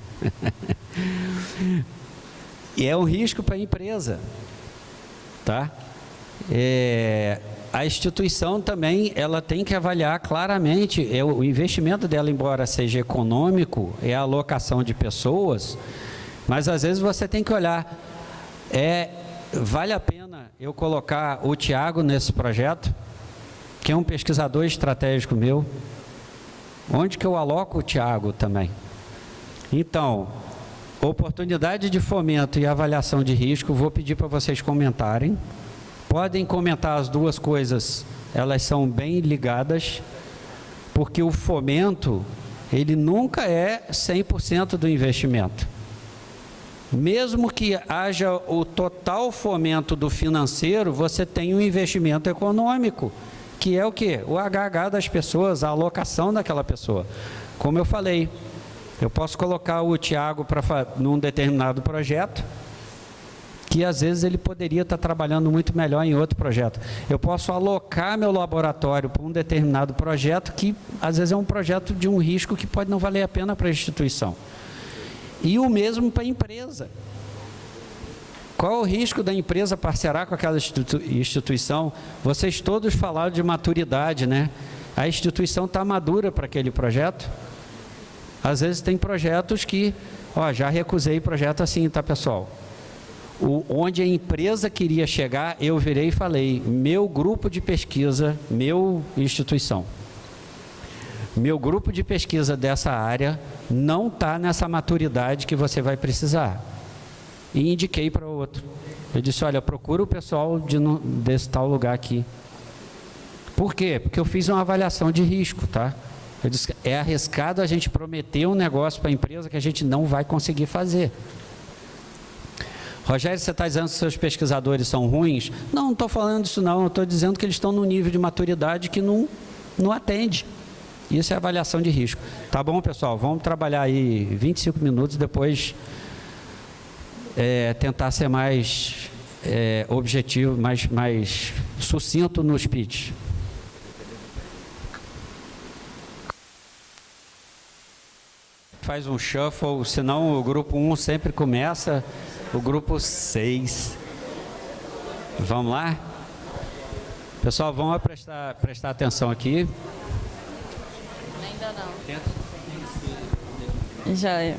E é um risco para a empresa, tá? A instituição também, ela tem que avaliar claramente, o investimento dela, embora seja econômico, é a alocação de pessoas, mas às vezes você tem que olhar, vale a pena eu colocar o Tiago nesse projeto, que é um pesquisador estratégico meu, onde que eu aloco o Tiago também? Então, oportunidade de fomento e avaliação de risco, vou pedir para vocês comentarem. Podem comentar as duas coisas, elas são bem ligadas, porque o fomento, ele nunca é 100% do investimento. Mesmo que haja o total fomento do financeiro, você tem um investimento econômico, que é o quê? O HH das pessoas, a alocação daquela pessoa. Como eu falei, eu posso colocar o Tiago num determinado projeto, que às vezes ele poderia estar trabalhando muito melhor em outro projeto. Eu posso alocar meu laboratório para um determinado projeto, que às vezes é um projeto de um risco que pode não valer a pena para a instituição. E o mesmo para a empresa. Qual é o risco da empresa parcerar com aquela instituição? Vocês todos falaram de maturidade, né? A instituição está madura para aquele projeto? Às vezes tem projetos que, já recusei projeto assim, tá, pessoal? Onde a empresa queria chegar, eu virei e falei, meu grupo de pesquisa, instituição, meu grupo de pesquisa dessa área não está nessa maturidade que você vai precisar. E indiquei para outro. Eu disse, olha, procura o pessoal desse tal lugar aqui. Por quê? Porque eu fiz uma avaliação de risco, tá? Eu disse, é arriscado a gente prometer um negócio para a empresa que a gente não vai conseguir fazer. Rogério, você está dizendo que seus pesquisadores são ruins? Não estou falando isso não, eu estou dizendo que eles estão num nível de maturidade que não atende. Isso é avaliação de risco. Tá bom, pessoal? Vamos trabalhar aí 25 minutos, depois tentar ser mais objetivo, mais sucinto no speech. Faz um shuffle, senão o grupo 1 sempre começa, o grupo 6. Vamos lá? Pessoal, vamos prestar atenção aqui. Ainda não. Já é.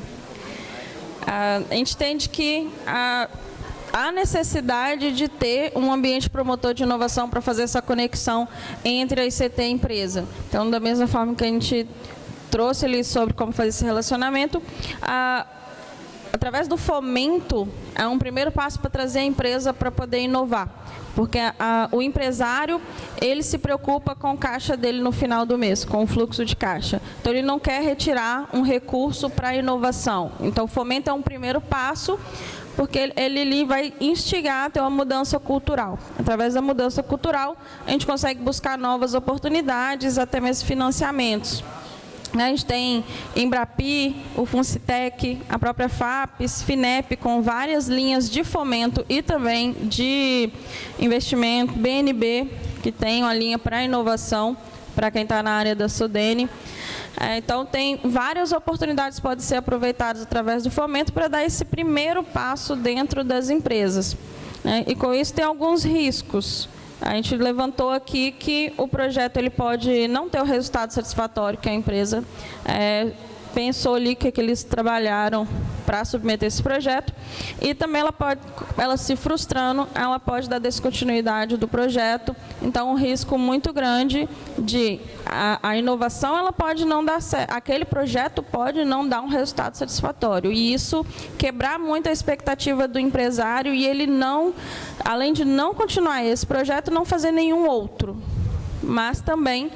A gente entende que há necessidade de ter um ambiente promotor de inovação para fazer essa conexão entre a ICT e a empresa. Então, da mesma forma que a gente trouxe ali sobre como fazer esse relacionamento, através do fomento, é um primeiro passo para trazer a empresa para poder inovar. Porque o empresário, ele se preocupa com o caixa dele no final do mês, com o fluxo de caixa. Então, ele não quer retirar um recurso para a inovação. Então, o fomento é um primeiro passo, porque ele vai instigar a ter uma mudança cultural. Através da mudança cultural, a gente consegue buscar novas oportunidades, até mesmo financiamentos. A gente tem Embrapi, o Funcitec, a própria FAPES, FINEP, com várias linhas de fomento e também de investimento, BNB, que tem uma linha para inovação, para quem está na área da SUDENE. Então, tem várias oportunidades que podem ser aproveitadas através do fomento para dar esse primeiro passo dentro das empresas. E com isso tem alguns riscos. A gente levantou aqui que o projeto ele pode não ter o resultado satisfatório que a empresa pensou ali que eles trabalharam para submeter esse projeto, e também ela se frustrando, ela pode dar descontinuidade do projeto. Então, um risco muito grande de a inovação, ela pode não dar certo, aquele projeto pode não dar um resultado satisfatório, e isso quebrar muito a expectativa do empresário, e ele não, além de não continuar esse projeto, não fazer nenhum outro, mas também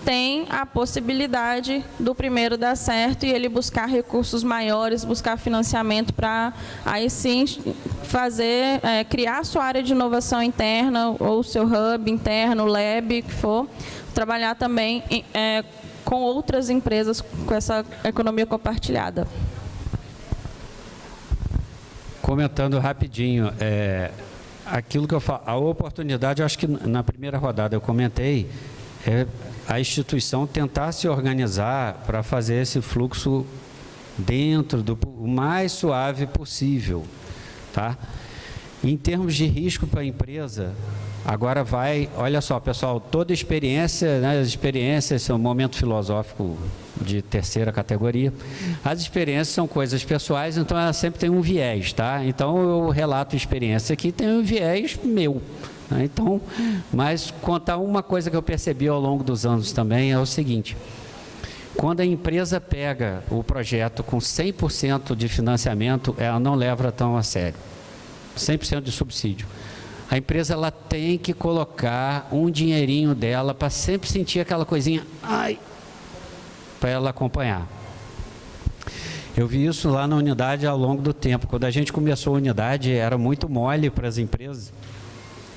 tem a possibilidade do primeiro dar certo e ele buscar recursos maiores, buscar financiamento para aí sim fazer, criar a sua área de inovação interna ou seu hub interno, lab, que for, trabalhar também com outras empresas com essa economia compartilhada. Comentando rapidinho, aquilo que eu falo, a oportunidade, eu acho que na primeira rodada eu comentei, a instituição tentar se organizar para fazer esse fluxo dentro do o mais suave possível, tá? Em termos de risco para a empresa, agora olha só, pessoal, toda experiência, né, as experiências são um momento filosófico de terceira categoria. As experiências são coisas pessoais, então ela sempre tem um viés, tá? Então eu relato experiência que tem um viés meu. Então, mas contar uma coisa que eu percebi ao longo dos anos também é o seguinte: quando a empresa pega o projeto com 100% de financiamento, ela não leva tão a sério, 100% de subsídio. A empresa ela tem que colocar um dinheirinho dela para sempre sentir aquela coisinha, para ela acompanhar. Eu vi isso lá na unidade ao longo do tempo. Quando a gente começou a unidade, era muito mole para as empresas.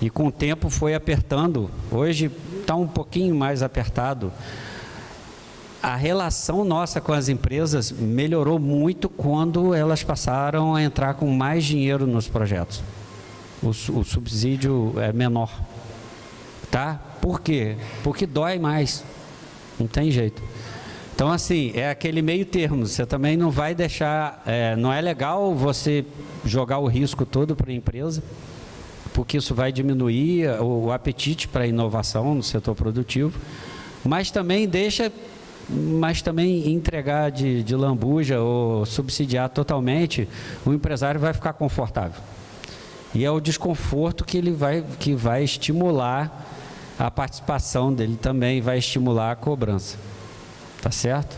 E com o tempo foi apertando. Hoje está um pouquinho mais apertado. A relação nossa com as empresas melhorou muito quando elas passaram a entrar com mais dinheiro nos projetos. O subsídio é menor. Tá? Por quê? Porque dói mais. Não tem jeito. Então, assim, é aquele meio termo. Você também não vai deixar... não é legal você jogar o risco todo para a empresa, porque isso vai diminuir o apetite para a inovação no setor produtivo, mas também entregar de lambuja ou subsidiar totalmente, o empresário vai ficar confortável. E é o desconforto que vai estimular a participação dele também, vai estimular a cobrança. Tá certo?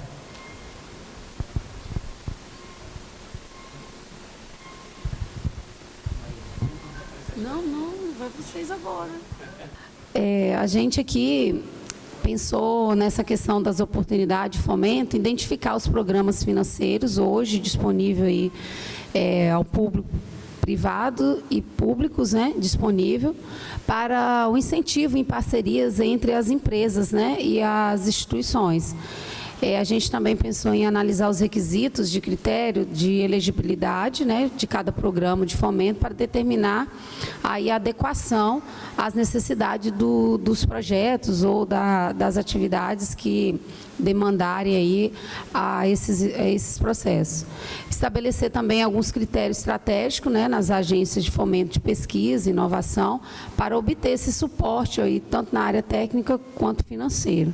Não, vai vocês agora. A gente aqui pensou nessa questão das oportunidades de fomento, identificar os programas financeiros hoje disponível aí, ao público privado e públicos, né, disponível para o incentivo em parcerias entre as empresas, né, e as instituições. A gente também pensou em analisar os requisitos de critério de elegibilidade, né, de cada programa de fomento para determinar aí a adequação às necessidades dos projetos ou das atividades que demandarem aí a esses processos. Estabelecer também alguns critérios estratégicos, né, nas agências de fomento de pesquisa e inovação para obter esse suporte aí, tanto na área técnica quanto financeiro.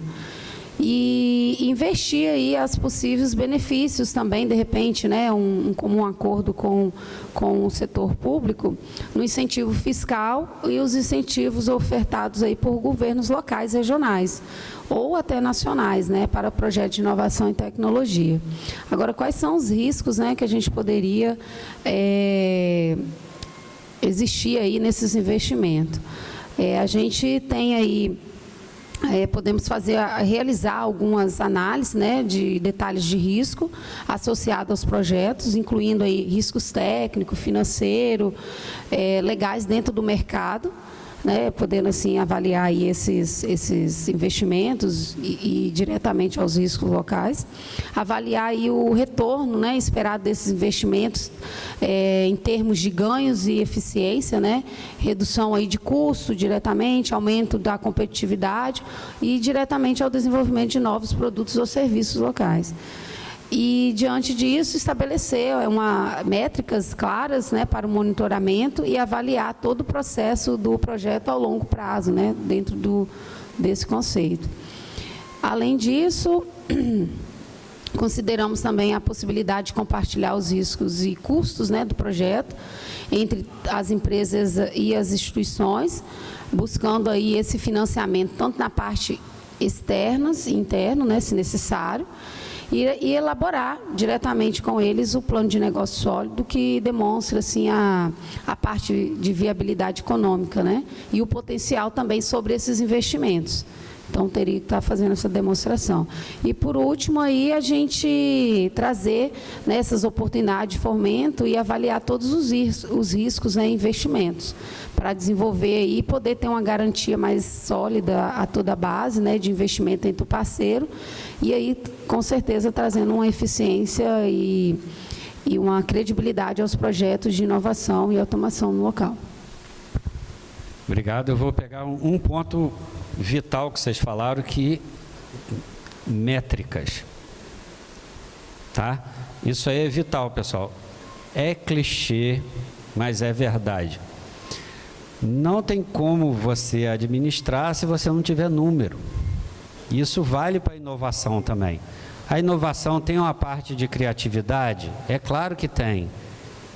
E investir aí os possíveis benefícios também, de repente, né, um comum acordo com o setor público no incentivo fiscal e os incentivos ofertados aí por governos locais, regionais ou até nacionais, né, para projetos de inovação e tecnologia. Agora, quais são os riscos, né, que a gente poderia existir aí nesses investimentos? A gente tem aí podemos realizar algumas análises, né, de detalhes de risco associados aos projetos, incluindo aí riscos técnicos, financeiros, legais dentro do mercado, né, podendo assim avaliar aí esses investimentos e diretamente aos riscos locais, avaliar aí o retorno, né, esperado desses investimentos em termos de ganhos e eficiência, né, redução aí de custo diretamente, aumento da competitividade e diretamente ao desenvolvimento de novos produtos ou serviços locais. E, diante disso, estabelecer métricas claras, né, para o monitoramento e avaliar todo o processo do projeto ao longo prazo, né, dentro desse conceito. Além disso, consideramos também a possibilidade de compartilhar os riscos e custos, né, do projeto entre as empresas e as instituições, buscando aí esse financiamento tanto na parte externa e interna, né, se necessário, e elaborar diretamente com eles o plano de negócio sólido que demonstra assim, a parte de viabilidade econômica, né? E o potencial também sobre esses investimentos, Então, teria que estar fazendo essa demonstração. E, por último, aí a gente trazer, né, essas oportunidades de fomento e avaliar todos os riscos em investimentos, para desenvolver e poder ter uma garantia mais sólida a toda a base, né, de investimento entre o parceiro, e aí, com certeza, trazendo uma eficiência e uma credibilidade aos projetos de inovação e automação no local. Obrigado. Eu vou pegar um ponto vital que vocês falaram, que métricas. Tá? Isso aí é vital, pessoal. É clichê, mas é verdade. Não tem como você administrar se você não tiver número. Isso vale para a inovação também. A inovação tem uma parte de criatividade? É claro que tem.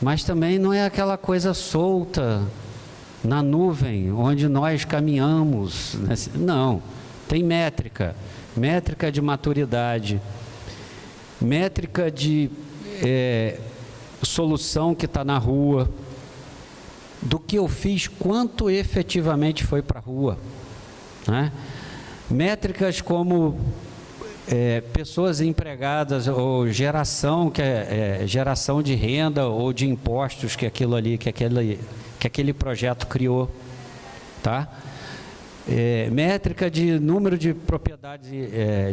Mas também não é aquela coisa solta na nuvem, onde nós caminhamos. Não, tem métrica. Métrica de maturidade, métrica de solução que está na rua, do que eu fiz, quanto efetivamente foi para a rua. Né? Métricas como pessoas empregadas, ou geração, geração de renda ou de impostos que aquele projeto criou, tá? Métrica de número de propriedades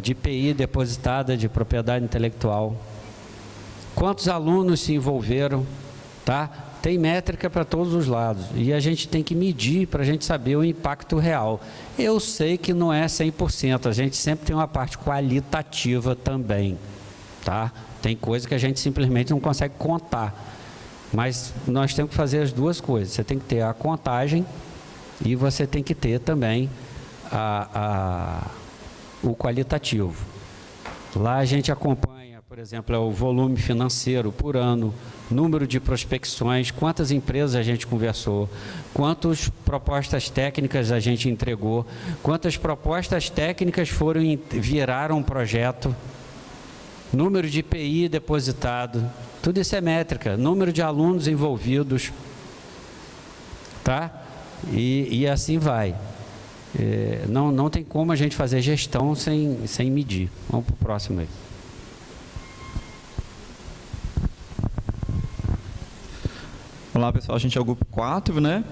de IPI depositada, de propriedade intelectual. Quantos alunos se envolveram, tá? Tem métrica para todos os lados e a gente tem que medir para a gente saber o impacto real. Eu sei que não é 100%, a gente sempre tem uma parte qualitativa também, tá? Tem coisa que a gente simplesmente não consegue contar, mas nós temos que fazer as duas coisas. Você tem que ter a contagem e você tem que ter também o qualitativo. Lá a gente acompanha, por exemplo, o volume financeiro por ano, número de prospecções, quantas empresas a gente conversou, quantas propostas técnicas a gente entregou, quantas propostas técnicas viraram um projeto, número de IPI depositado, tudo isso é métrica, número de alunos envolvidos, tá? E assim vai. Não tem como a gente fazer gestão sem medir. Vamos para o próximo aí. Olá, pessoal. A gente é o grupo 4, né?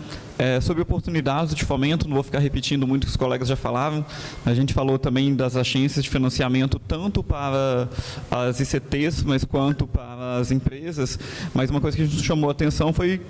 Sobre oportunidades de fomento, não vou ficar repetindo muito o que os colegas já falavam. A gente falou também das agências de financiamento, tanto para as ICTs, mas quanto para as empresas. Mas uma coisa que a gente chamou a atenção foi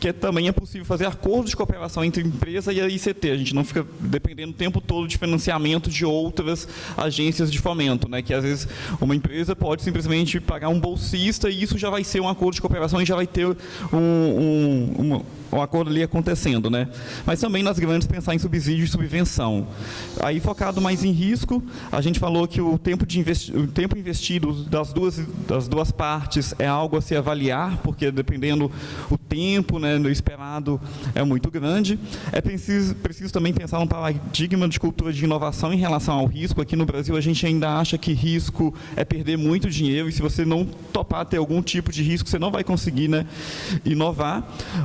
que também é possível fazer acordos de cooperação entre a empresa e a ICT. A gente não fica dependendo o tempo todo de financiamento de outras agências de fomento, né? Que às vezes uma empresa pode simplesmente pagar um bolsista e isso já vai ser um acordo de cooperação e já vai ter um acordo ali acontecendo, né? Mas também nas grandes pensar em subsídio e subvenção. Aí focado mais em risco, a gente falou que o tempo investido das duas partes é algo a se avaliar, porque dependendo o tempo, né, do esperado é muito grande. É preciso também pensar um paradigma de cultura de inovação em relação ao risco. Aqui no Brasil a gente ainda acha que risco é perder muito dinheiro e se você não topar ter algum tipo de risco, você não vai conseguir, né, inovar.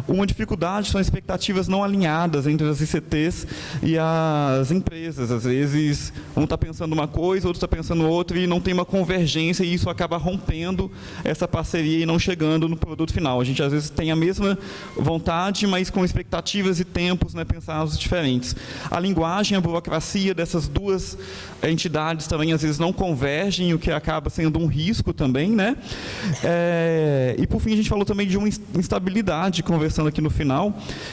Uma dificuldade são expectativas não alinhadas entre as ICTs e as empresas. Às vezes, um está pensando uma coisa, outro está pensando outra e não tem uma convergência e isso acaba rompendo essa parceria e não chegando no produto final. A gente, às vezes, tem a mesma vontade, mas com expectativas e tempos, né, pensados diferentes. A linguagem, a burocracia dessas duas entidades também, às vezes, não convergem, o que acaba sendo um risco também, né? E, por fim, a gente falou também de uma instabilidade, conversando aqui no final,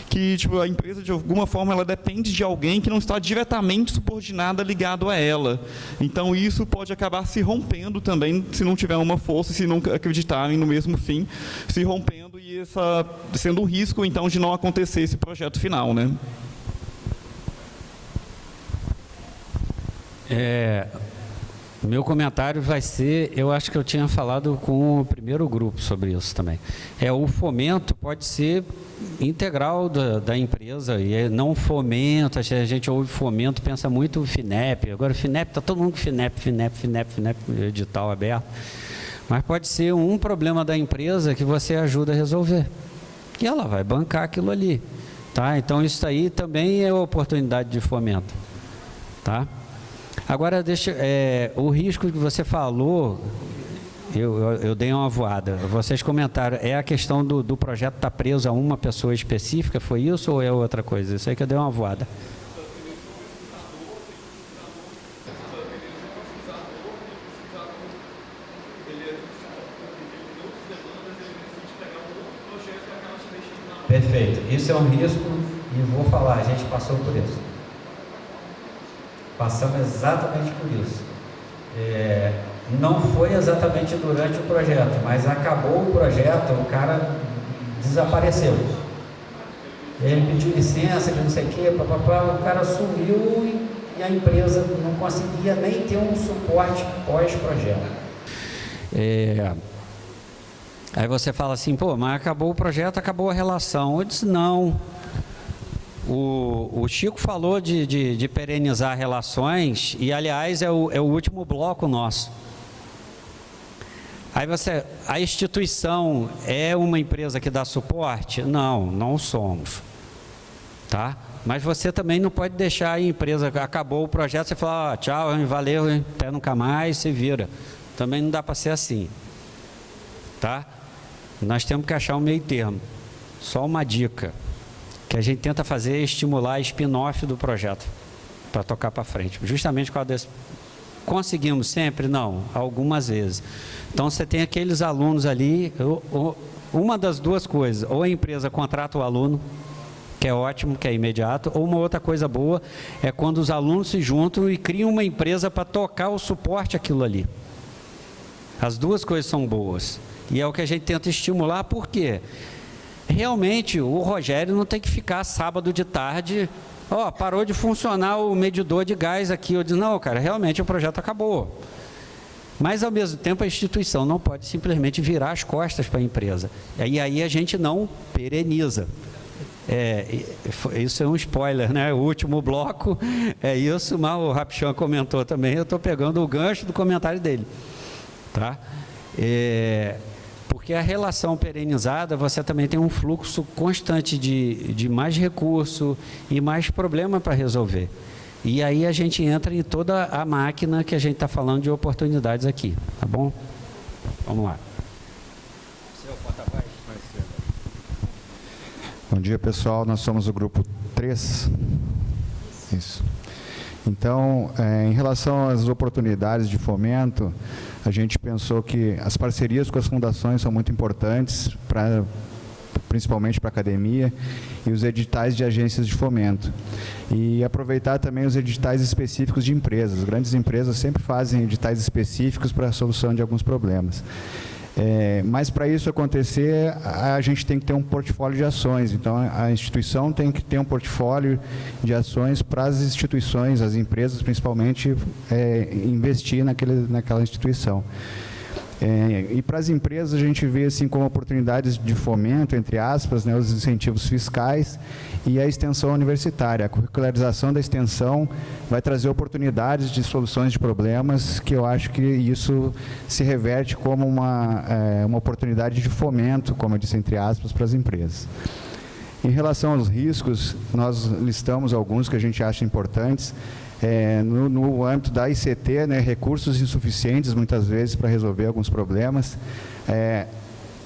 que tipo, a empresa, de alguma forma, ela depende de alguém que não está diretamente subordinada, ligado a ela. Então, isso pode acabar se rompendo também, se não tiver uma força, se não acreditarem no mesmo fim, se rompendo e sendo um risco, então, de não acontecer esse projeto final, né? Meu comentário vai ser, eu acho que eu tinha falado com o primeiro grupo sobre isso também. O fomento pode ser integral da empresa, e não fomento, a gente ouve fomento, pensa muito FINEP, agora FINEP, está todo mundo com FINEP, edital aberto, mas pode ser um problema da empresa que você ajuda a resolver, e ela vai bancar aquilo ali, tá? Então isso aí também é oportunidade de fomento, tá? Agora, o risco que você falou, eu dei uma voada. Vocês comentaram, é a questão do projeto estar preso a uma pessoa específica, foi isso ou é outra coisa? Isso aí que eu dei uma voada. Perfeito. Isso é um risco e vou falar, a gente passou por isso. Passamos exatamente por isso. Não foi exatamente durante o projeto, mas acabou o projeto, o cara desapareceu. Ele pediu licença, que não sei o quê, o cara sumiu e a empresa não conseguia nem ter um suporte pós-projeto. Aí você fala assim, pô, mas acabou o projeto, acabou a relação. Eu disse, não. O Chico falou de perenizar relações e, aliás, é o último bloco nosso. Aí a instituição é uma empresa que dá suporte? Não, não somos. Tá? Mas você também não pode deixar a empresa, acabou o projeto, você fala, tchau, valeu, até nunca mais, se vira. Também não dá para ser assim. Tá? Nós temos que achar um meio termo. Só uma dica que a gente tenta fazer é estimular spin-off do projeto para tocar para frente. Justamente por causa desse. Conseguimos sempre? Não, algumas vezes. Então você tem aqueles alunos ali, uma das duas coisas, ou a empresa contrata o aluno, que é ótimo, que é imediato, ou uma outra coisa boa é quando os alunos se juntam e criam uma empresa para tocar o suporte àquilo ali. As duas coisas são boas. E é o que a gente tenta estimular, por quê? Realmente, o Rogério não tem que ficar sábado de tarde, parou de funcionar o medidor de gás aqui. Eu disse, não, cara, realmente o projeto acabou. Mas, ao mesmo tempo, a instituição não pode simplesmente virar as costas para a empresa. E aí a gente não pereniza. Isso é um spoiler, né? O último bloco é isso, mas o Rapchan comentou também, eu estou pegando o gancho do comentário dele. Tá? Porque a relação perenizada, você também tem um fluxo constante de mais recurso e mais problema para resolver. E aí a gente entra em toda a máquina que a gente está falando de oportunidades aqui, tá bom? Vamos lá. Bom dia, pessoal. Nós somos o grupo 3. Isso. Então, em relação às oportunidades de fomento, a gente pensou que as parcerias com as fundações são muito importantes, principalmente para a academia, e os editais de agências de fomento. E aproveitar também os editais específicos de empresas. Grandes empresas sempre fazem editais específicos para a solução de alguns problemas. Mas para isso acontecer, a gente tem que ter um portfólio de ações. Então, a instituição tem que ter um portfólio de ações para as instituições, as empresas principalmente, investir naquela instituição. E para as empresas a gente vê assim como oportunidades de fomento, entre aspas, né, os incentivos fiscais e a extensão universitária. A curricularização da extensão vai trazer oportunidades de soluções de problemas, que eu acho que isso se reverte como uma oportunidade de fomento, como eu disse, entre aspas, para as empresas. Em relação aos riscos, nós listamos alguns que a gente acha importantes. No âmbito da ICT, né, recursos insuficientes muitas vezes para resolver alguns problemas,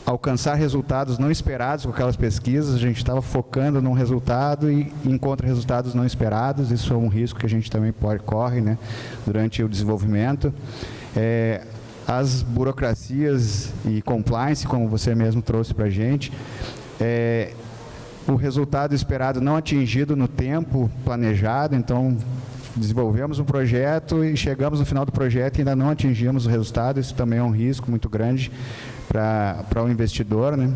alcançar resultados não esperados com aquelas pesquisas, a gente estava focando num resultado e encontra resultados não esperados, isso é um risco que a gente também corre, né, durante o desenvolvimento. As burocracias e compliance, como você mesmo trouxe para a gente, o resultado esperado não atingido no tempo planejado, então desenvolvemos um projeto e chegamos no final do projeto e ainda não atingimos o resultado, isso também é um risco muito grande para o investidor, né?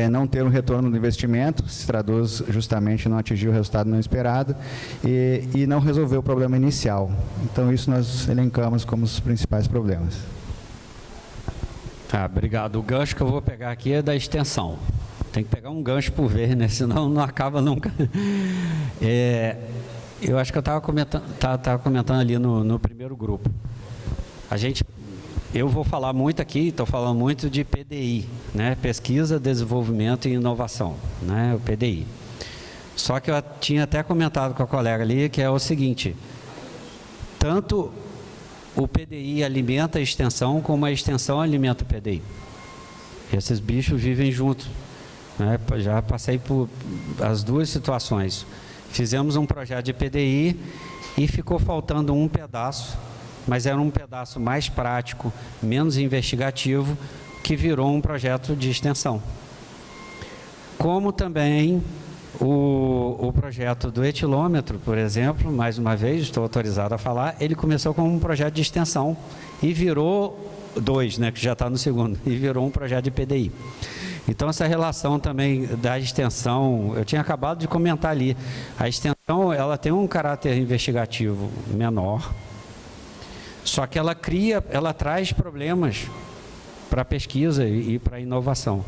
Não ter um retorno do investimento, se traduz justamente em não atingir o resultado não esperado e não resolver o problema inicial. Então, isso nós elencamos como os principais problemas. Tá, obrigado. O gancho que eu vou pegar aqui é da extensão. Tem que pegar um gancho por vez, né? Senão não acaba nunca. Eu acho que eu estava comentando ali no primeiro grupo. Eu vou falar muito aqui, estou falando muito de PDI, né? Pesquisa, Desenvolvimento e Inovação, né? O PDI. Só que eu tinha até comentado com a colega ali que é o seguinte: tanto o PDI alimenta a extensão, como a extensão alimenta o PDI. Esses bichos vivem juntos, né? Já passei por as duas situações. Fizemos um projeto de PDI e ficou faltando um pedaço, mas era um pedaço mais prático, menos investigativo, que virou um projeto de extensão. Como também o projeto do etilômetro, por exemplo, mais uma vez, estou autorizado a falar, ele começou como um projeto de extensão e virou 2, né, que já está no segundo, e virou um projeto de PDI. Então, essa relação também da extensão, eu tinha acabado de comentar ali, a extensão, ela tem um caráter investigativo menor, só que ela traz problemas para a pesquisa e para a inovação.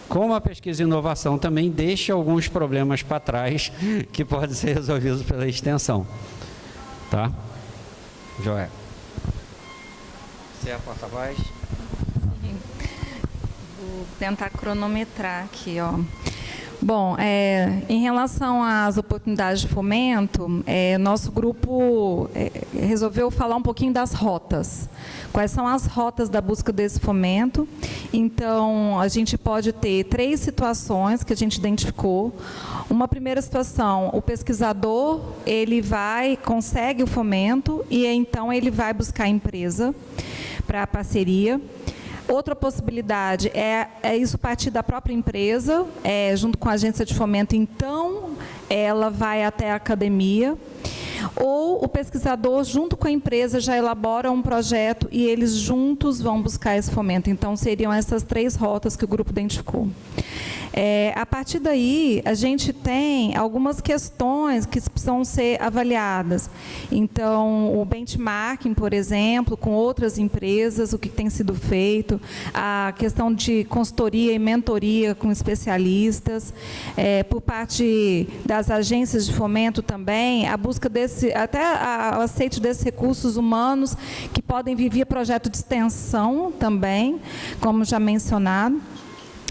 Como a pesquisa e inovação também deixa alguns problemas para trás que podem ser resolvidos pela extensão. Tá? Joé. Você é a porta-voz? Vou tentar cronometrar aqui, ó. Bom, em relação às oportunidades de fomento, nosso grupo resolveu falar um pouquinho das rotas. Quais são as rotas da busca desse fomento? Então, a gente pode ter 3 situações que a gente identificou. Uma primeira situação, o pesquisador, ele consegue o fomento e então ele vai buscar a empresa para a parceria. Outra possibilidade é isso partir da própria empresa, junto com a agência de fomento, então ela vai até a academia, ou o pesquisador, junto com a empresa, já elabora um projeto e eles juntos vão buscar esse fomento. Então, seriam essas 3 rotas que o grupo identificou. A partir daí, a gente tem algumas questões que precisam ser avaliadas. Então, o benchmarking, por exemplo, com outras empresas, o que tem sido feito, a questão de consultoria e mentoria com especialistas, por parte das agências de fomento também, a busca até o aceite desses recursos humanos que podem vir via projeto de extensão também, como já mencionado.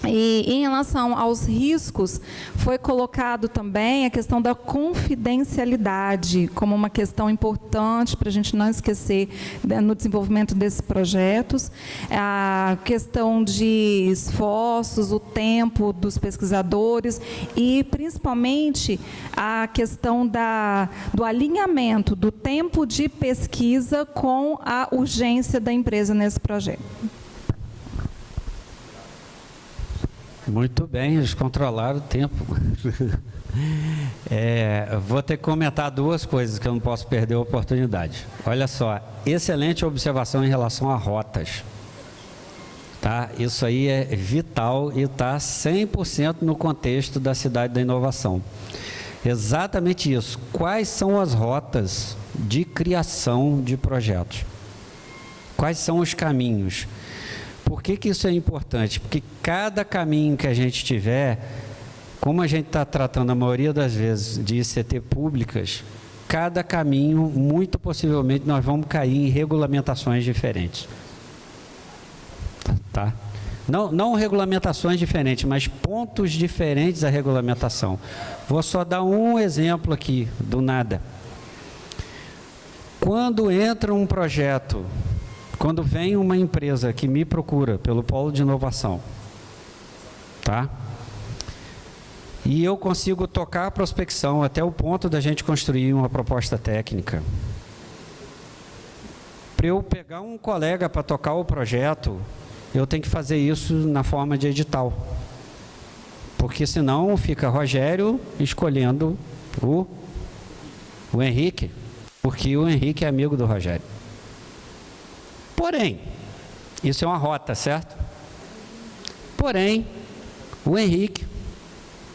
E em relação aos riscos, foi colocado também a questão da confidencialidade como uma questão importante para a gente não esquecer no desenvolvimento desses projetos, a questão de esforços, o tempo dos pesquisadores e, principalmente, a questão do alinhamento do tempo de pesquisa com a urgência da empresa nesse projeto. Muito bem, eles controlaram o tempo. Vou ter que comentar 2 coisas que eu não posso perder a oportunidade. Olha só, excelente observação em relação a rotas. Tá? Isso aí é vital e está 100% no contexto da cidade da inovação. Exatamente isso. Quais são as rotas de criação de projetos? Quais são os caminhos? Por que isso é importante? Porque cada caminho que a gente tiver, como a gente está tratando a maioria das vezes de ICT públicas, cada caminho, muito possivelmente, nós vamos cair em regulamentações diferentes. Tá? Não regulamentações diferentes, mas pontos diferentes da regulamentação. Vou só dar um exemplo aqui, do nada. Quando entra um projeto, quando vem uma empresa que me procura pelo polo de inovação, tá? E eu consigo tocar a prospecção até o ponto da gente construir uma proposta técnica. Para eu pegar um colega para tocar o projeto, eu tenho que fazer isso na forma de edital. Porque senão fica Rogério escolhendo o Henrique, porque o Henrique é amigo do Rogério. Porém, isso é uma rota, certo? Porém, o Henrique,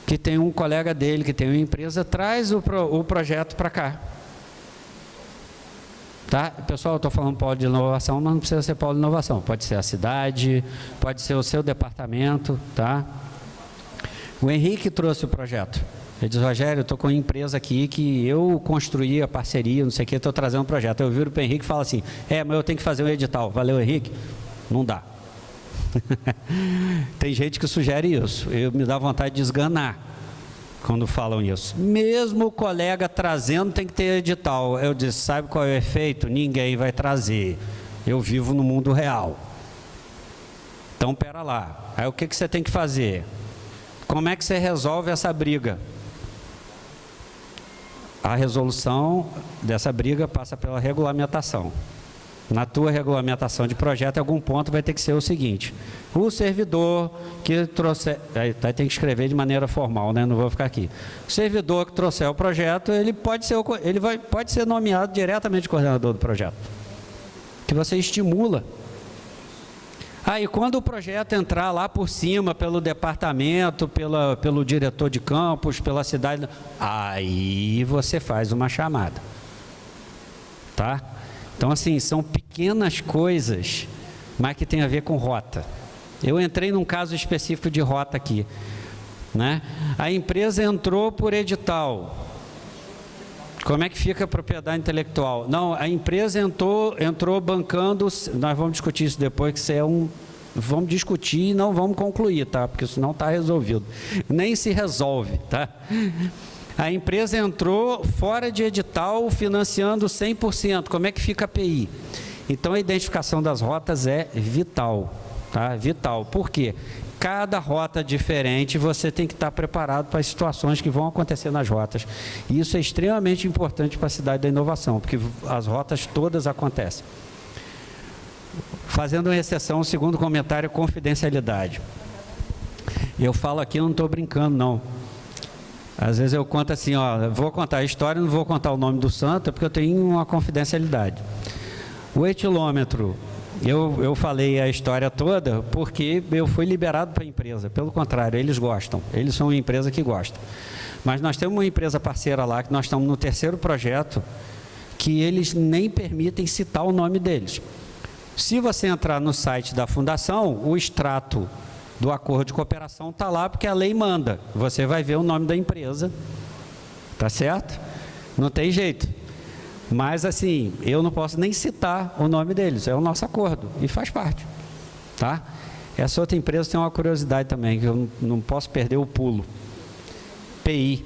que tem um colega dele, que tem uma empresa, traz o projeto para cá. Tá? Pessoal, eu estou falando polo de inovação, mas não precisa ser polo de inovação. Pode ser a cidade, pode ser o seu departamento. Tá? O Henrique trouxe o projeto. Ele diz, Rogério, eu estou com uma empresa aqui que eu construí a parceria, não sei o que, estou trazendo um projeto. Eu viro para o Henrique e falo assim, mas eu tenho que fazer um edital. Valeu, Henrique? Não dá. Tem gente que sugere isso. Me dá vontade de esganar. quando falam isso. Mesmo o colega trazendo, tem que ter edital. Eu disse, sabe qual é o efeito? Ninguém vai trazer. Eu vivo no mundo real. Então, pera lá. Aí o que você tem que fazer? Como é que você resolve essa briga? A resolução dessa briga passa pela regulamentação. Na tua regulamentação de projeto, em algum ponto vai ter que ser o seguinte: o servidor que trouxer, aí tem que escrever de maneira formal, né? Não vou ficar aqui. O servidor que trouxer o projeto, ele pode ser nomeado diretamente coordenador do projeto, que você estimula. Aí, quando o projeto entrar lá por cima, pelo departamento, pelo diretor de campus, pela cidade, aí você faz uma chamada, tá? Então, assim, são pequenas coisas, mas que tem a ver com rota. Eu entrei num caso específico de rota aqui, né? A empresa entrou por edital. Como é que fica a propriedade intelectual? Não, a empresa entrou bancando, nós vamos discutir isso depois, que isso é vamos discutir e não vamos concluir, tá? Porque isso não está resolvido. Nem se resolve, tá? A empresa entrou fora de edital, financiando 100%. Como é que fica a API? Então, a identificação das rotas é vital, tá? Vital. Por quê? Cada rota diferente, você tem que estar preparado para as situações que vão acontecer nas rotas. E isso é extremamente importante para a cidade da inovação, porque as rotas todas acontecem. Fazendo uma exceção, o segundo comentário, confidencialidade. Eu falo aqui, eu não estou brincando, não. Às vezes eu conto assim, ó, vou contar a história, não vou contar o nome do santo, porque eu tenho uma confidencialidade. O etilômetro, eu falei a história toda porque eu fui liberado para a empresa. Pelo contrário, eles gostam. Eles são uma empresa que gosta. Mas nós temos uma empresa parceira lá, que nós estamos no terceiro projeto, que eles nem permitem citar o nome deles. Se você entrar no site da fundação, o extrato do acordo de cooperação está lá, porque a lei manda. Você vai ver o nome da empresa. Tá certo? Não tem jeito. Mas, assim, eu não posso nem citar o nome deles. É o nosso acordo. E faz parte. Tá? Essa outra empresa tem uma curiosidade também, que eu não posso perder o pulo. PI.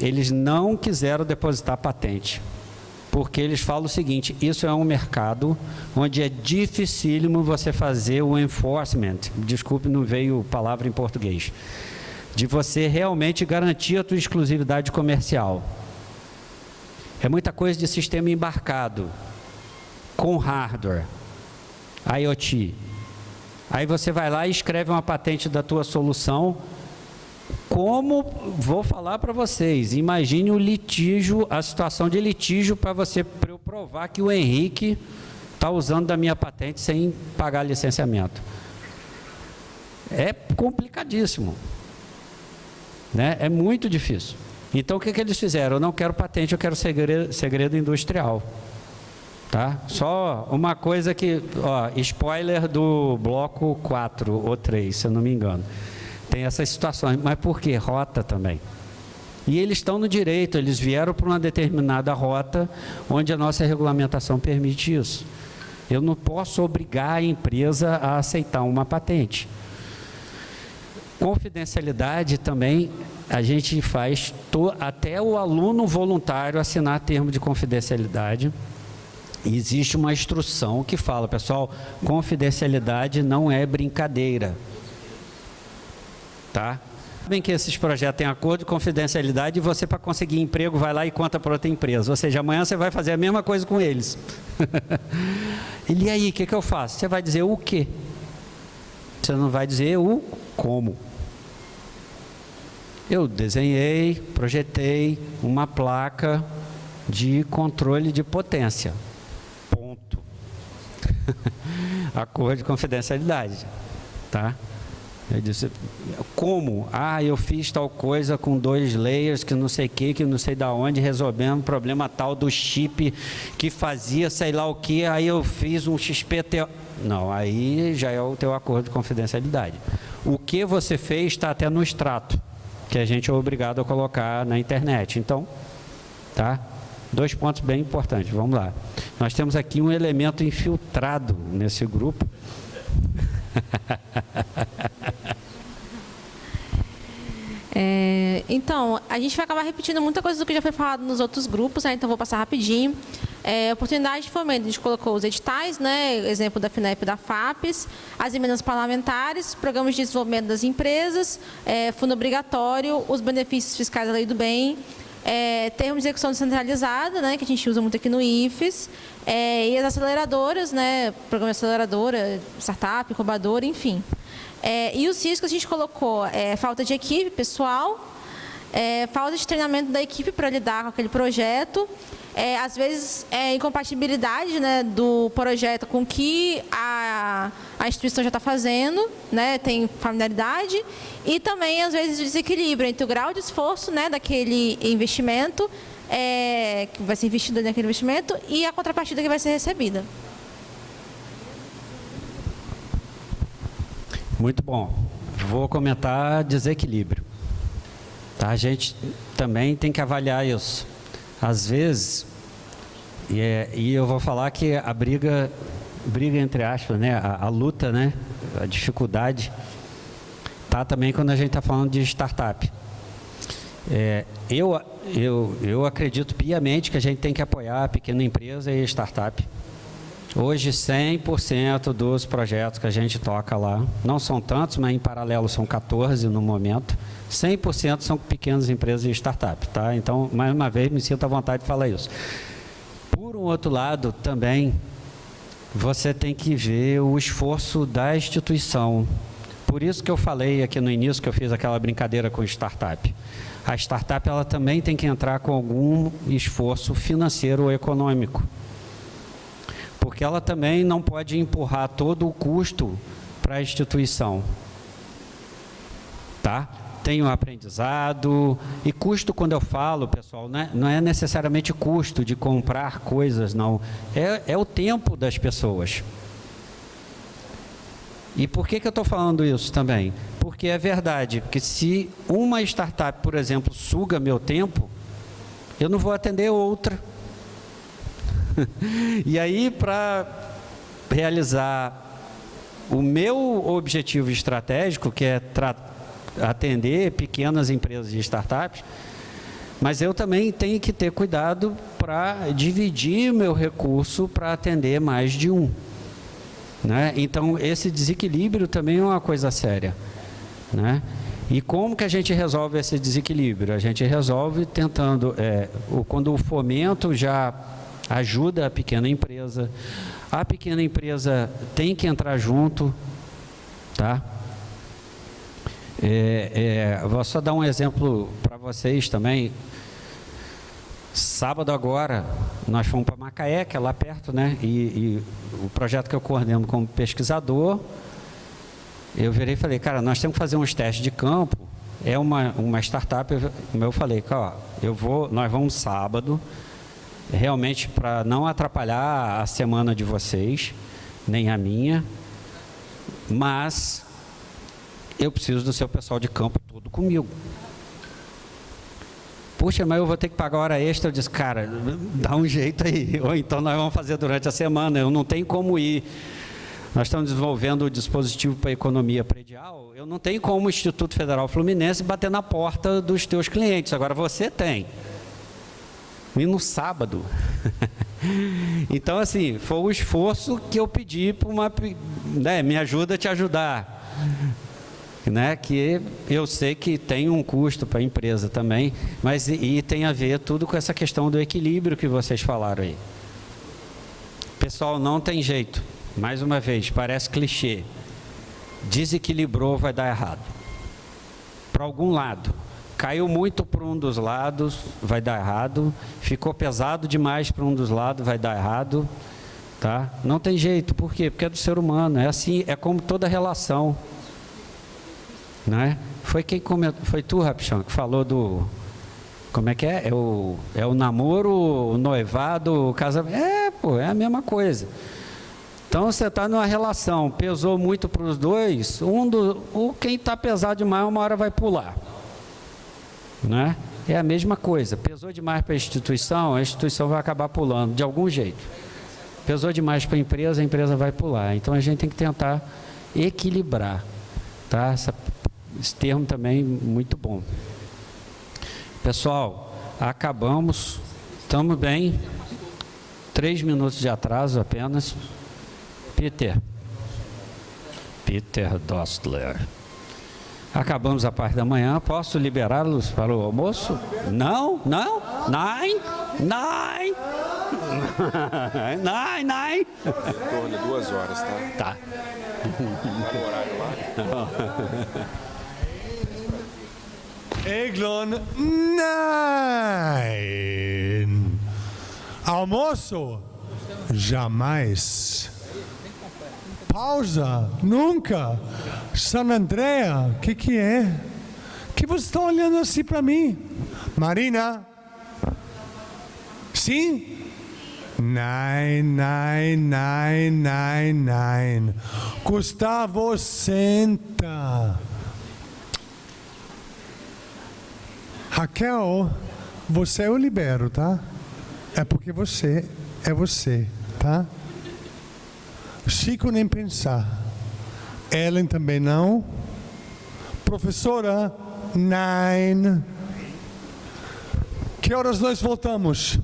Eles não quiseram depositar patente. Porque eles falam o seguinte: isso é um mercado onde é dificílimo você fazer o enforcement, desculpe, não veio palavra em português, de você realmente garantir a tua exclusividade comercial. É muita coisa de sistema embarcado, com hardware, IoT. Aí você vai lá e escreve uma patente da tua solução. Como, vou falar para vocês, imagine o litígio, a situação de litígio para eu provar que o Henrique está usando da minha patente sem pagar licenciamento. É complicadíssimo, né? É muito difícil. Então, o que eles fizeram? Eu não quero patente, eu quero segredo industrial. Tá? Só uma coisa que, ó, spoiler do bloco 4 ou 3, se eu não me engano. Tem essas situações, mas por quê? Rota também. E eles estão no direito, eles vieram para uma determinada rota, onde a nossa regulamentação permite isso. Eu não posso obrigar a empresa a aceitar uma patente. Confidencialidade também, a gente faz até o aluno voluntário assinar termo de confidencialidade. Existe uma instrução que fala, pessoal, confidencialidade não é brincadeira. Tá? Sabem que esses projetos têm acordo de confidencialidade e você, para conseguir emprego, vai lá e conta para outra empresa. Ou seja, amanhã você vai fazer a mesma coisa com eles. E aí, o que eu faço? Você vai dizer o quê? Você não vai dizer o como. Eu desenhei, projetei uma placa de controle de potência. Ponto. Acordo de confidencialidade. Tá? Eu disse, como? Ah, eu fiz tal coisa com 2 layers, que não sei o que não sei da onde, resolvendo o problema tal do chip, que fazia sei lá o que, aí eu fiz um XPTO. Não, aí já é o teu acordo de confidencialidade. O que você fez está até no extrato, que a gente é obrigado a colocar na internet. Então, tá? 2 pontos bem importantes, vamos lá. Nós temos aqui um elemento infiltrado nesse grupo. Então, a gente vai acabar repetindo muita coisa do que já foi falado nos outros grupos, né? Então vou passar rapidinho. Oportunidade de fomento, a gente colocou os editais, né? Exemplo da FINEP e da FAPES, as emendas parlamentares, programas de desenvolvimento das empresas, fundo obrigatório, os benefícios fiscais da Lei do Bem, termos de execução descentralizada, né? Que a gente usa muito aqui no IFES, e as aceleradoras, né? Programa de aceleradora, startup, incubadora, enfim. E os riscos a gente colocou falta de equipe, pessoal, falta de treinamento da equipe para lidar com aquele projeto, às vezes incompatibilidade, né, do projeto com o que a instituição já está fazendo, né, tem familiaridade, e também, às vezes, o desequilíbrio entre o grau de esforço, né, daquele investimento, que vai ser investido naquele investimento, e a contrapartida que vai ser recebida. Muito bom. Vou comentar desequilíbrio. Tá? A gente também tem que avaliar isso. Às vezes, e eu vou falar que a briga entre aspas, né? A luta, né? A dificuldade, tá também quando a gente está falando de startup. Eu acredito piamente que a gente tem que apoiar a pequena empresa e a startup. Hoje, 100% dos projetos que a gente toca lá, não são tantos, mas em paralelo são 14 no momento, 100% são pequenas empresas e startups, tá? Então, mais uma vez, me sinto à vontade de falar isso. Por um outro lado, também, você tem que ver o esforço da instituição. Por isso que eu falei aqui no início, que eu fiz aquela brincadeira com startup. A startup, ela também tem que entrar com algum esforço financeiro ou econômico. Porque ela também não pode empurrar todo o custo para a instituição. Tá? Tem um aprendizado, e custo, quando eu falo, pessoal, né, não é necessariamente custo de comprar coisas, não. É o tempo das pessoas. E por que eu estou falando isso também? Porque é verdade, porque se uma startup, por exemplo, suga meu tempo, eu não vou atender outra. E aí, para realizar o meu objetivo estratégico, que é atender pequenas empresas e startups, mas eu também tenho que ter cuidado para dividir meu recurso para atender mais de um. Né? Então, esse desequilíbrio também é uma coisa séria. Né? E como que a gente resolve esse desequilíbrio? A gente resolve tentando, quando o fomento já ajuda a pequena empresa tem que entrar junto, tá? Vou só dar um exemplo para vocês também. Sábado agora, nós fomos para Macaé, que é lá perto, né? E o projeto que eu coordeno como pesquisador, eu virei e falei, cara, nós temos que fazer uns testes de campo. É uma startup, eu falei, cara, nós vamos sábado, realmente para não atrapalhar a semana de vocês, nem a minha, mas eu preciso do seu pessoal de campo todo comigo. Puxa, mas eu vou ter que pagar hora extra. Eu disse, cara, dá um jeito aí, ou então nós vamos fazer durante a semana, eu não tenho como ir. Nós estamos desenvolvendo o dispositivo para a economia predial, eu não tenho como o Instituto Federal Fluminense bater na porta dos teus clientes, agora você tem. E no sábado. Então, assim, foi o esforço que eu pedi para me ajuda a te ajudar. Né? Que eu sei que tem um custo para a empresa também, mas e tem a ver tudo com essa questão do equilíbrio que vocês falaram aí. Pessoal, não tem jeito. Mais uma vez, parece clichê. Desequilibrou, vai dar errado. Para algum lado. Caiu muito para um dos lados, vai dar errado. Ficou pesado demais para um dos lados, vai dar errado. Tá? Não tem jeito. Por quê? Porque é do ser humano. É assim, é como toda relação. Né? Foi tu, Rapichão, que falou do... Como é que é? É o namoro, o noivado, o casamento. É a mesma coisa. Então, você está numa relação, pesou muito para os dois, quem está pesado demais, uma hora vai pular. Né? É a mesma coisa. Pesou demais para a instituição vai acabar pulando, de algum jeito. Pesou demais para a empresa vai pular. Então, a gente tem que tentar equilibrar. Tá? Esse termo também muito bom. Pessoal, acabamos. Estamos bem. 3 minutos de atraso apenas. Peter Dostler. Acabamos a parte da manhã. Posso liberá-los para o almoço? Não? Não? Nine? Em torno de 2 horas, tá? Tá. Tá no horário lá? Eglon, nein. Almoço? Jamais. Pausa? Nunca. San Andrea, o que é? Que vocês estão olhando assim para mim? Marina? Sim? Nein. Gustavo, senta. Raquel, você eu libero, tá? É porque você é você, tá? Chico nem pensar. Ellen também não. Professora, nein. Que horas nós voltamos?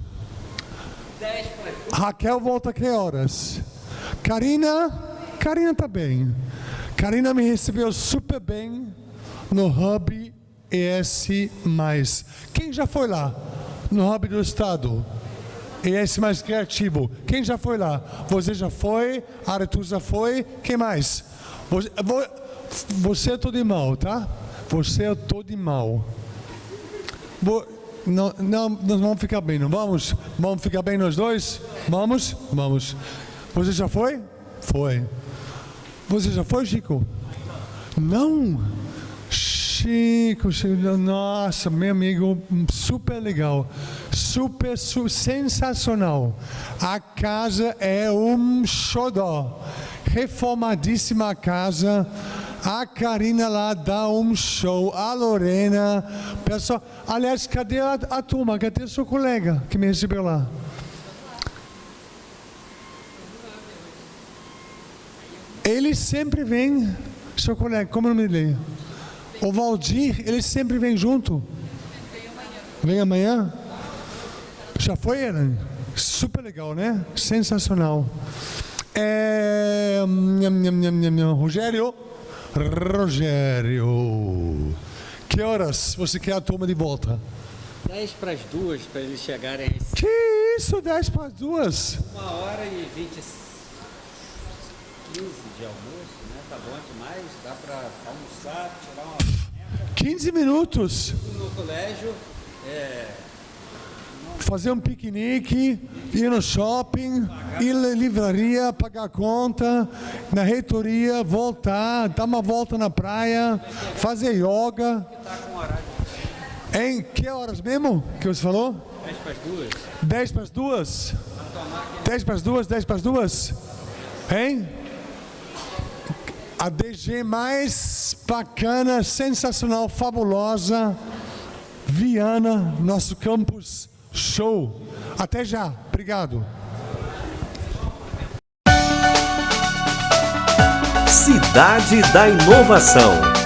10 para... Raquel volta que horas? Karina tá bem. Karina me recebeu super bem no Hub ES+. Quem já foi lá? No Hub do Estado? ES mais criativo. Quem já foi lá? Você já foi? Arthur já foi? Quem mais? Você é todo de mal, tá? Você é todo de mal. Não, nós vamos ficar bem, não vamos? Vamos ficar bem nós dois? Vamos? Vamos. Você já foi? Foi. Você já foi, Chico? Não. Chico, nossa, meu amigo, super legal, super sensacional. A casa é um xodó, reformadíssima a casa. A Karina lá dá um show, a Lorena, pessoal. Aliás, cadê a turma? Cadê o seu colega que me recebeu lá? Ele sempre vem, seu colega, como eu me lembro? O Valdir, ele sempre vem junto. Vem amanhã? Já foi, Ellen? Super legal, né? Sensacional. Rogério, que horas você quer a turma de volta? 10 para as 2, para eles chegarem. Que isso, 10 para as 2? 1 hora e 15 de almoço, né? Tá bom demais, dá para almoçar, tirar uma... 15 minutos. No colégio, fazer um piquenique, ir no shopping, ir na livraria, pagar a conta, na reitoria, voltar, dar uma volta na praia, fazer yoga. Em que horas mesmo que você falou? 10 para as 2. 10 para as 2? 10 para as 2, 10 para as 2? Hein? A DG mais bacana, sensacional, fabulosa, Viana, nosso campus show. Até já, obrigado. Cidade da Inovação.